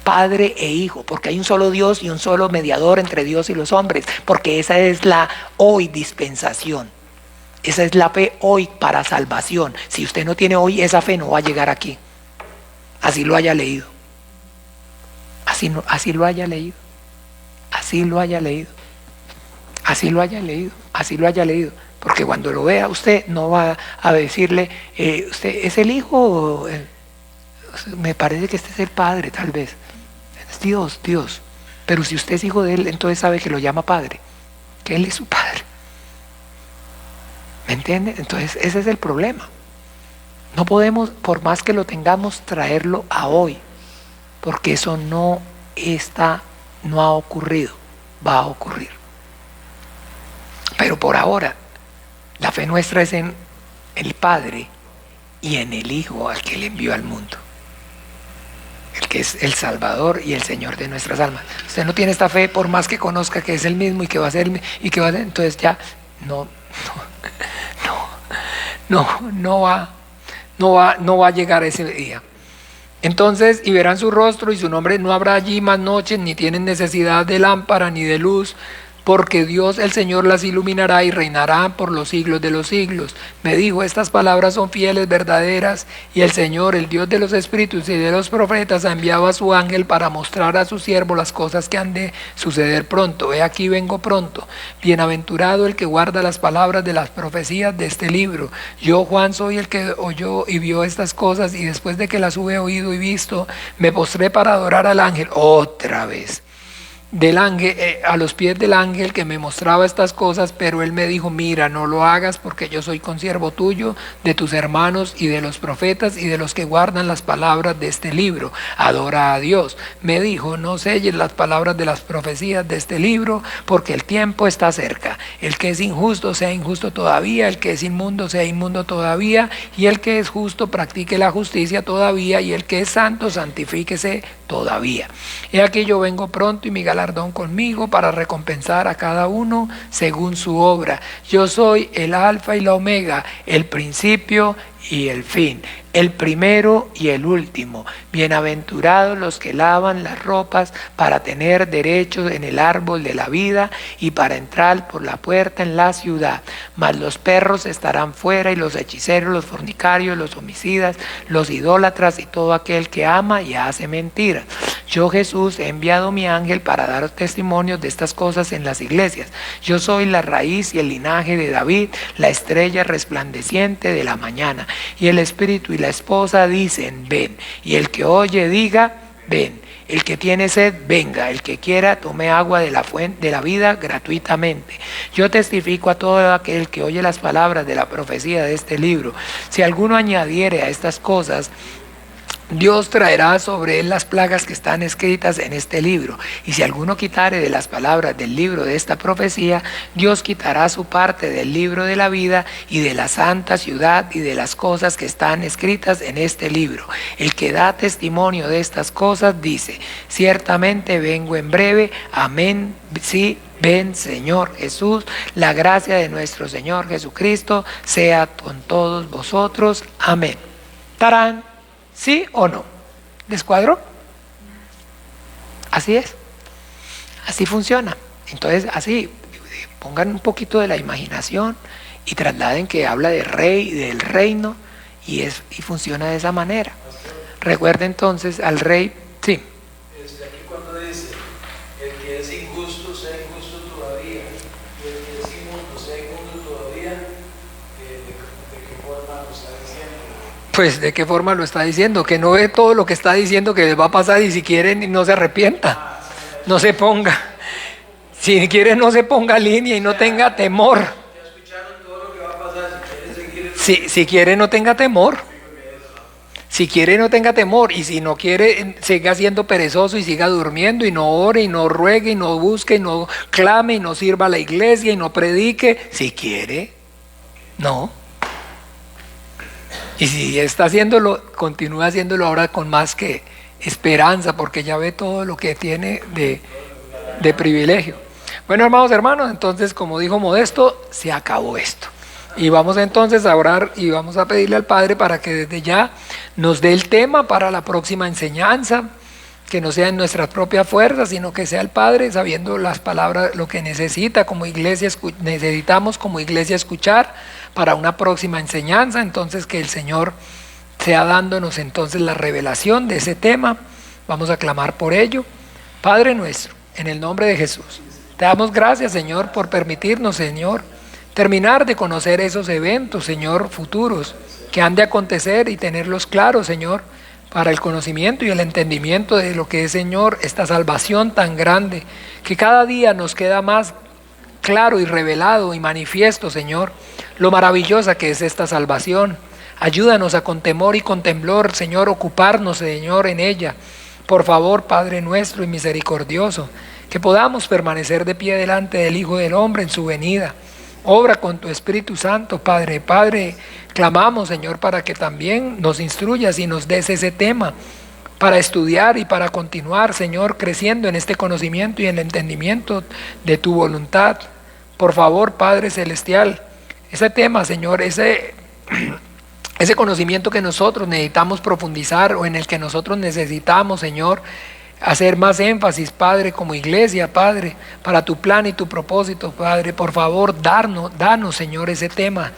Padre e Hijo, porque hay un solo Dios y un solo mediador entre Dios y los hombres, porque esa es la hoy dispensación. Esa es la fe hoy para salvación. Si usted no tiene hoy esa fe, no va a llegar aquí. Así lo haya leído. Así lo haya leído. Así lo haya leído. Así lo haya leído. Así lo haya leído. Porque cuando lo vea usted no va a decirle, ¿usted es el Hijo? Me parece que este es el Padre, tal vez. Es Dios. Pero si usted es hijo de Él, entonces sabe que lo llama Padre. Que Él es su Padre. ¿Me entiende? Entonces ese es el problema. No podemos, por más que lo tengamos, traerlo a hoy, porque eso no ha ocurrido, va a ocurrir. Pero por ahora, la fe nuestra es en el Padre y en el Hijo al que le envió al mundo, el que es el Salvador y el Señor de nuestras almas. Usted no tiene esta fe, por más que conozca que es el mismo y que va a ser, entonces ya no va a llegar ese día. Entonces, y verán su rostro y su nombre, no habrá allí más noches, ni tienen necesidad de lámpara ni de luz, porque Dios el Señor las iluminará y reinará por los siglos de los siglos. Me dijo, estas palabras son fieles, verdaderas, y el Señor, el Dios de los espíritus y de los profetas, ha enviado a su ángel para mostrar a su siervo las cosas que han de suceder pronto. He aquí vengo pronto. Bienaventurado el que guarda las palabras de las profecías de este libro. Yo, Juan, soy el que oyó y vio estas cosas, y después de que las hube oído y visto, me postré para adorar al ángel otra vez. del ángel, a los pies del ángel que me mostraba estas cosas, pero él me dijo, mira, no lo hagas porque yo soy consiervo tuyo, de tus hermanos y de los profetas y de los que guardan las palabras de este libro. Adora a Dios. Me dijo, no selles las palabras de las profecías de este libro porque el tiempo está cerca. El que es injusto sea injusto todavía, el que es inmundo sea inmundo todavía, y el que es justo practique la justicia todavía, y el que es santo santifíquese todavía. He aquí yo vengo pronto y mi galardón conmigo para recompensar a cada uno según su obra. Yo soy el alfa y la omega, el principio y el fin, el primero y el último. Bienaventurados los que lavan las ropas para tener derecho en el árbol de la vida y para entrar por la puerta en la ciudad. Mas los perros estarán fuera, y los hechiceros, los fornicarios, los homicidas, los idólatras y todo aquel que ama y hace mentiras. Yo, Jesús, he enviado mi ángel para dar testimonios de estas cosas en las iglesias. Yo soy la raíz y el linaje de David, la estrella resplandeciente de la mañana. Y el espíritu y la esposa dicen, ven. Y el que oye diga, ven. El que tiene sed, venga. El que quiera, tome agua de la fuente de la vida gratuitamente. Yo testifico a todo aquel que oye las palabras de la profecía de este libro. Si alguno añadiere a estas cosas, Dios traerá sobre él las plagas que están escritas en este libro. Y si alguno quitare de las palabras del libro de esta profecía, Dios quitará su parte del libro de la vida y de la santa ciudad y de las cosas que están escritas en este libro. El que da testimonio de estas cosas dice, ciertamente vengo en breve. Amén. Sí. Ven, Señor Jesús. La gracia de nuestro Señor Jesucristo sea con todos vosotros. Amén. Tarán. ¿Sí o no? ¿Les cuadró? Así es. Así funciona. Entonces, así, pongan un poquito de la imaginación y trasladen que habla del rey y del reino, y funciona de esa manera. Recuerden entonces al rey, sí. Aquí cuando dice, el que es injusto sea injusto todavía, y el que es inmundo sea inmundo todavía, ¿de qué forma lo está diciendo? Pues de qué forma lo está diciendo, que no ve todo lo que está diciendo que les va a pasar, y si quieren no se arrepienta, no se ponga, si quiere no se ponga línea y no tenga temor. Ya escucharon todo lo que va a pasar, si quieren seguir. Si quiere no tenga temor, si quiere no tenga temor, y si no quiere siga siendo perezoso y siga durmiendo y no ore y no ruegue y no busque y no clame y no sirva a la iglesia y no predique. Si quiere, no. Y si está haciéndolo, continúa haciéndolo ahora con más que esperanza, porque ya ve todo lo que tiene de privilegio. Bueno, hermanos, entonces, como dijo Modesto, se acabó esto. Y vamos entonces a orar y vamos a pedirle al Padre para que desde ya nos dé el tema para la próxima enseñanza, que no sea en nuestras propias fuerzas, sino que sea el Padre sabiendo las palabras, lo que necesita como iglesia, necesitamos como iglesia escuchar para una próxima enseñanza. Entonces que el Señor sea dándonos entonces la revelación de ese tema. Vamos a clamar por ello. Padre nuestro, en el nombre de Jesús, te damos gracias, Señor, por permitirnos, Señor, terminar de conocer esos eventos, Señor, futuros que han de acontecer y tenerlos claros, Señor, para el conocimiento y el entendimiento de lo que es, Señor, esta salvación tan grande, que cada día nos queda más claro y revelado y manifiesto, Señor, lo maravillosa que es esta salvación. Ayúdanos a con temor y con temblor, Señor, ocuparnos, Señor, en ella. Por favor, Padre nuestro y misericordioso, que podamos permanecer de pie delante del Hijo del Hombre en su venida. Obra con tu Espíritu Santo, Padre. Padre, clamamos, Señor, para que también nos instruyas y nos des ese tema para estudiar y para continuar, Señor, creciendo en este conocimiento y en el entendimiento de tu voluntad. Por favor, Padre Celestial, ese tema, Señor, ese conocimiento que nosotros necesitamos profundizar, o en el que nosotros necesitamos, Señor, hacer más énfasis, Padre, como iglesia, Padre, para tu plan y tu propósito, Padre. Por favor, danos, Señor, ese tema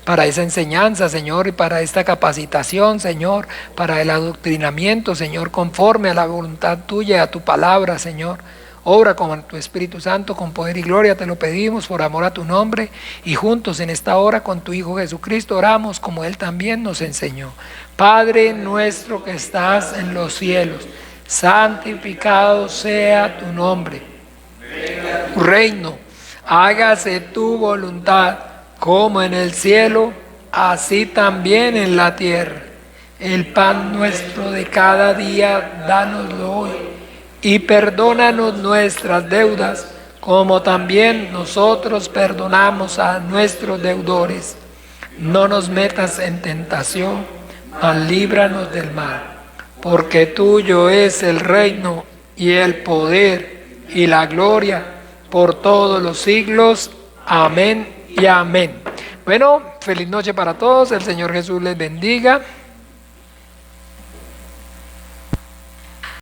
para esa enseñanza, Señor, y para esta capacitación, Señor, para el adoctrinamiento, Señor, conforme a la voluntad tuya y a tu palabra, Señor. Obra con tu Espíritu Santo, con poder y gloria, te lo pedimos por amor a tu nombre, y juntos en esta hora con tu Hijo Jesucristo oramos como Él también nos enseñó. Padre nuestro que estás en los cielos, santificado sea tu nombre. reino, hágase tu voluntad, como en el cielo, así también en la tierra. El pan nuestro de cada día, dánoslo hoy, y perdónanos nuestras deudas, como también nosotros perdonamos a nuestros deudores. No nos metas en tentación, mas líbranos del mal, porque tuyo es el reino y el poder y la gloria por todos los siglos. Amén y amén. Bueno, feliz noche para todos. El Señor Jesús les bendiga.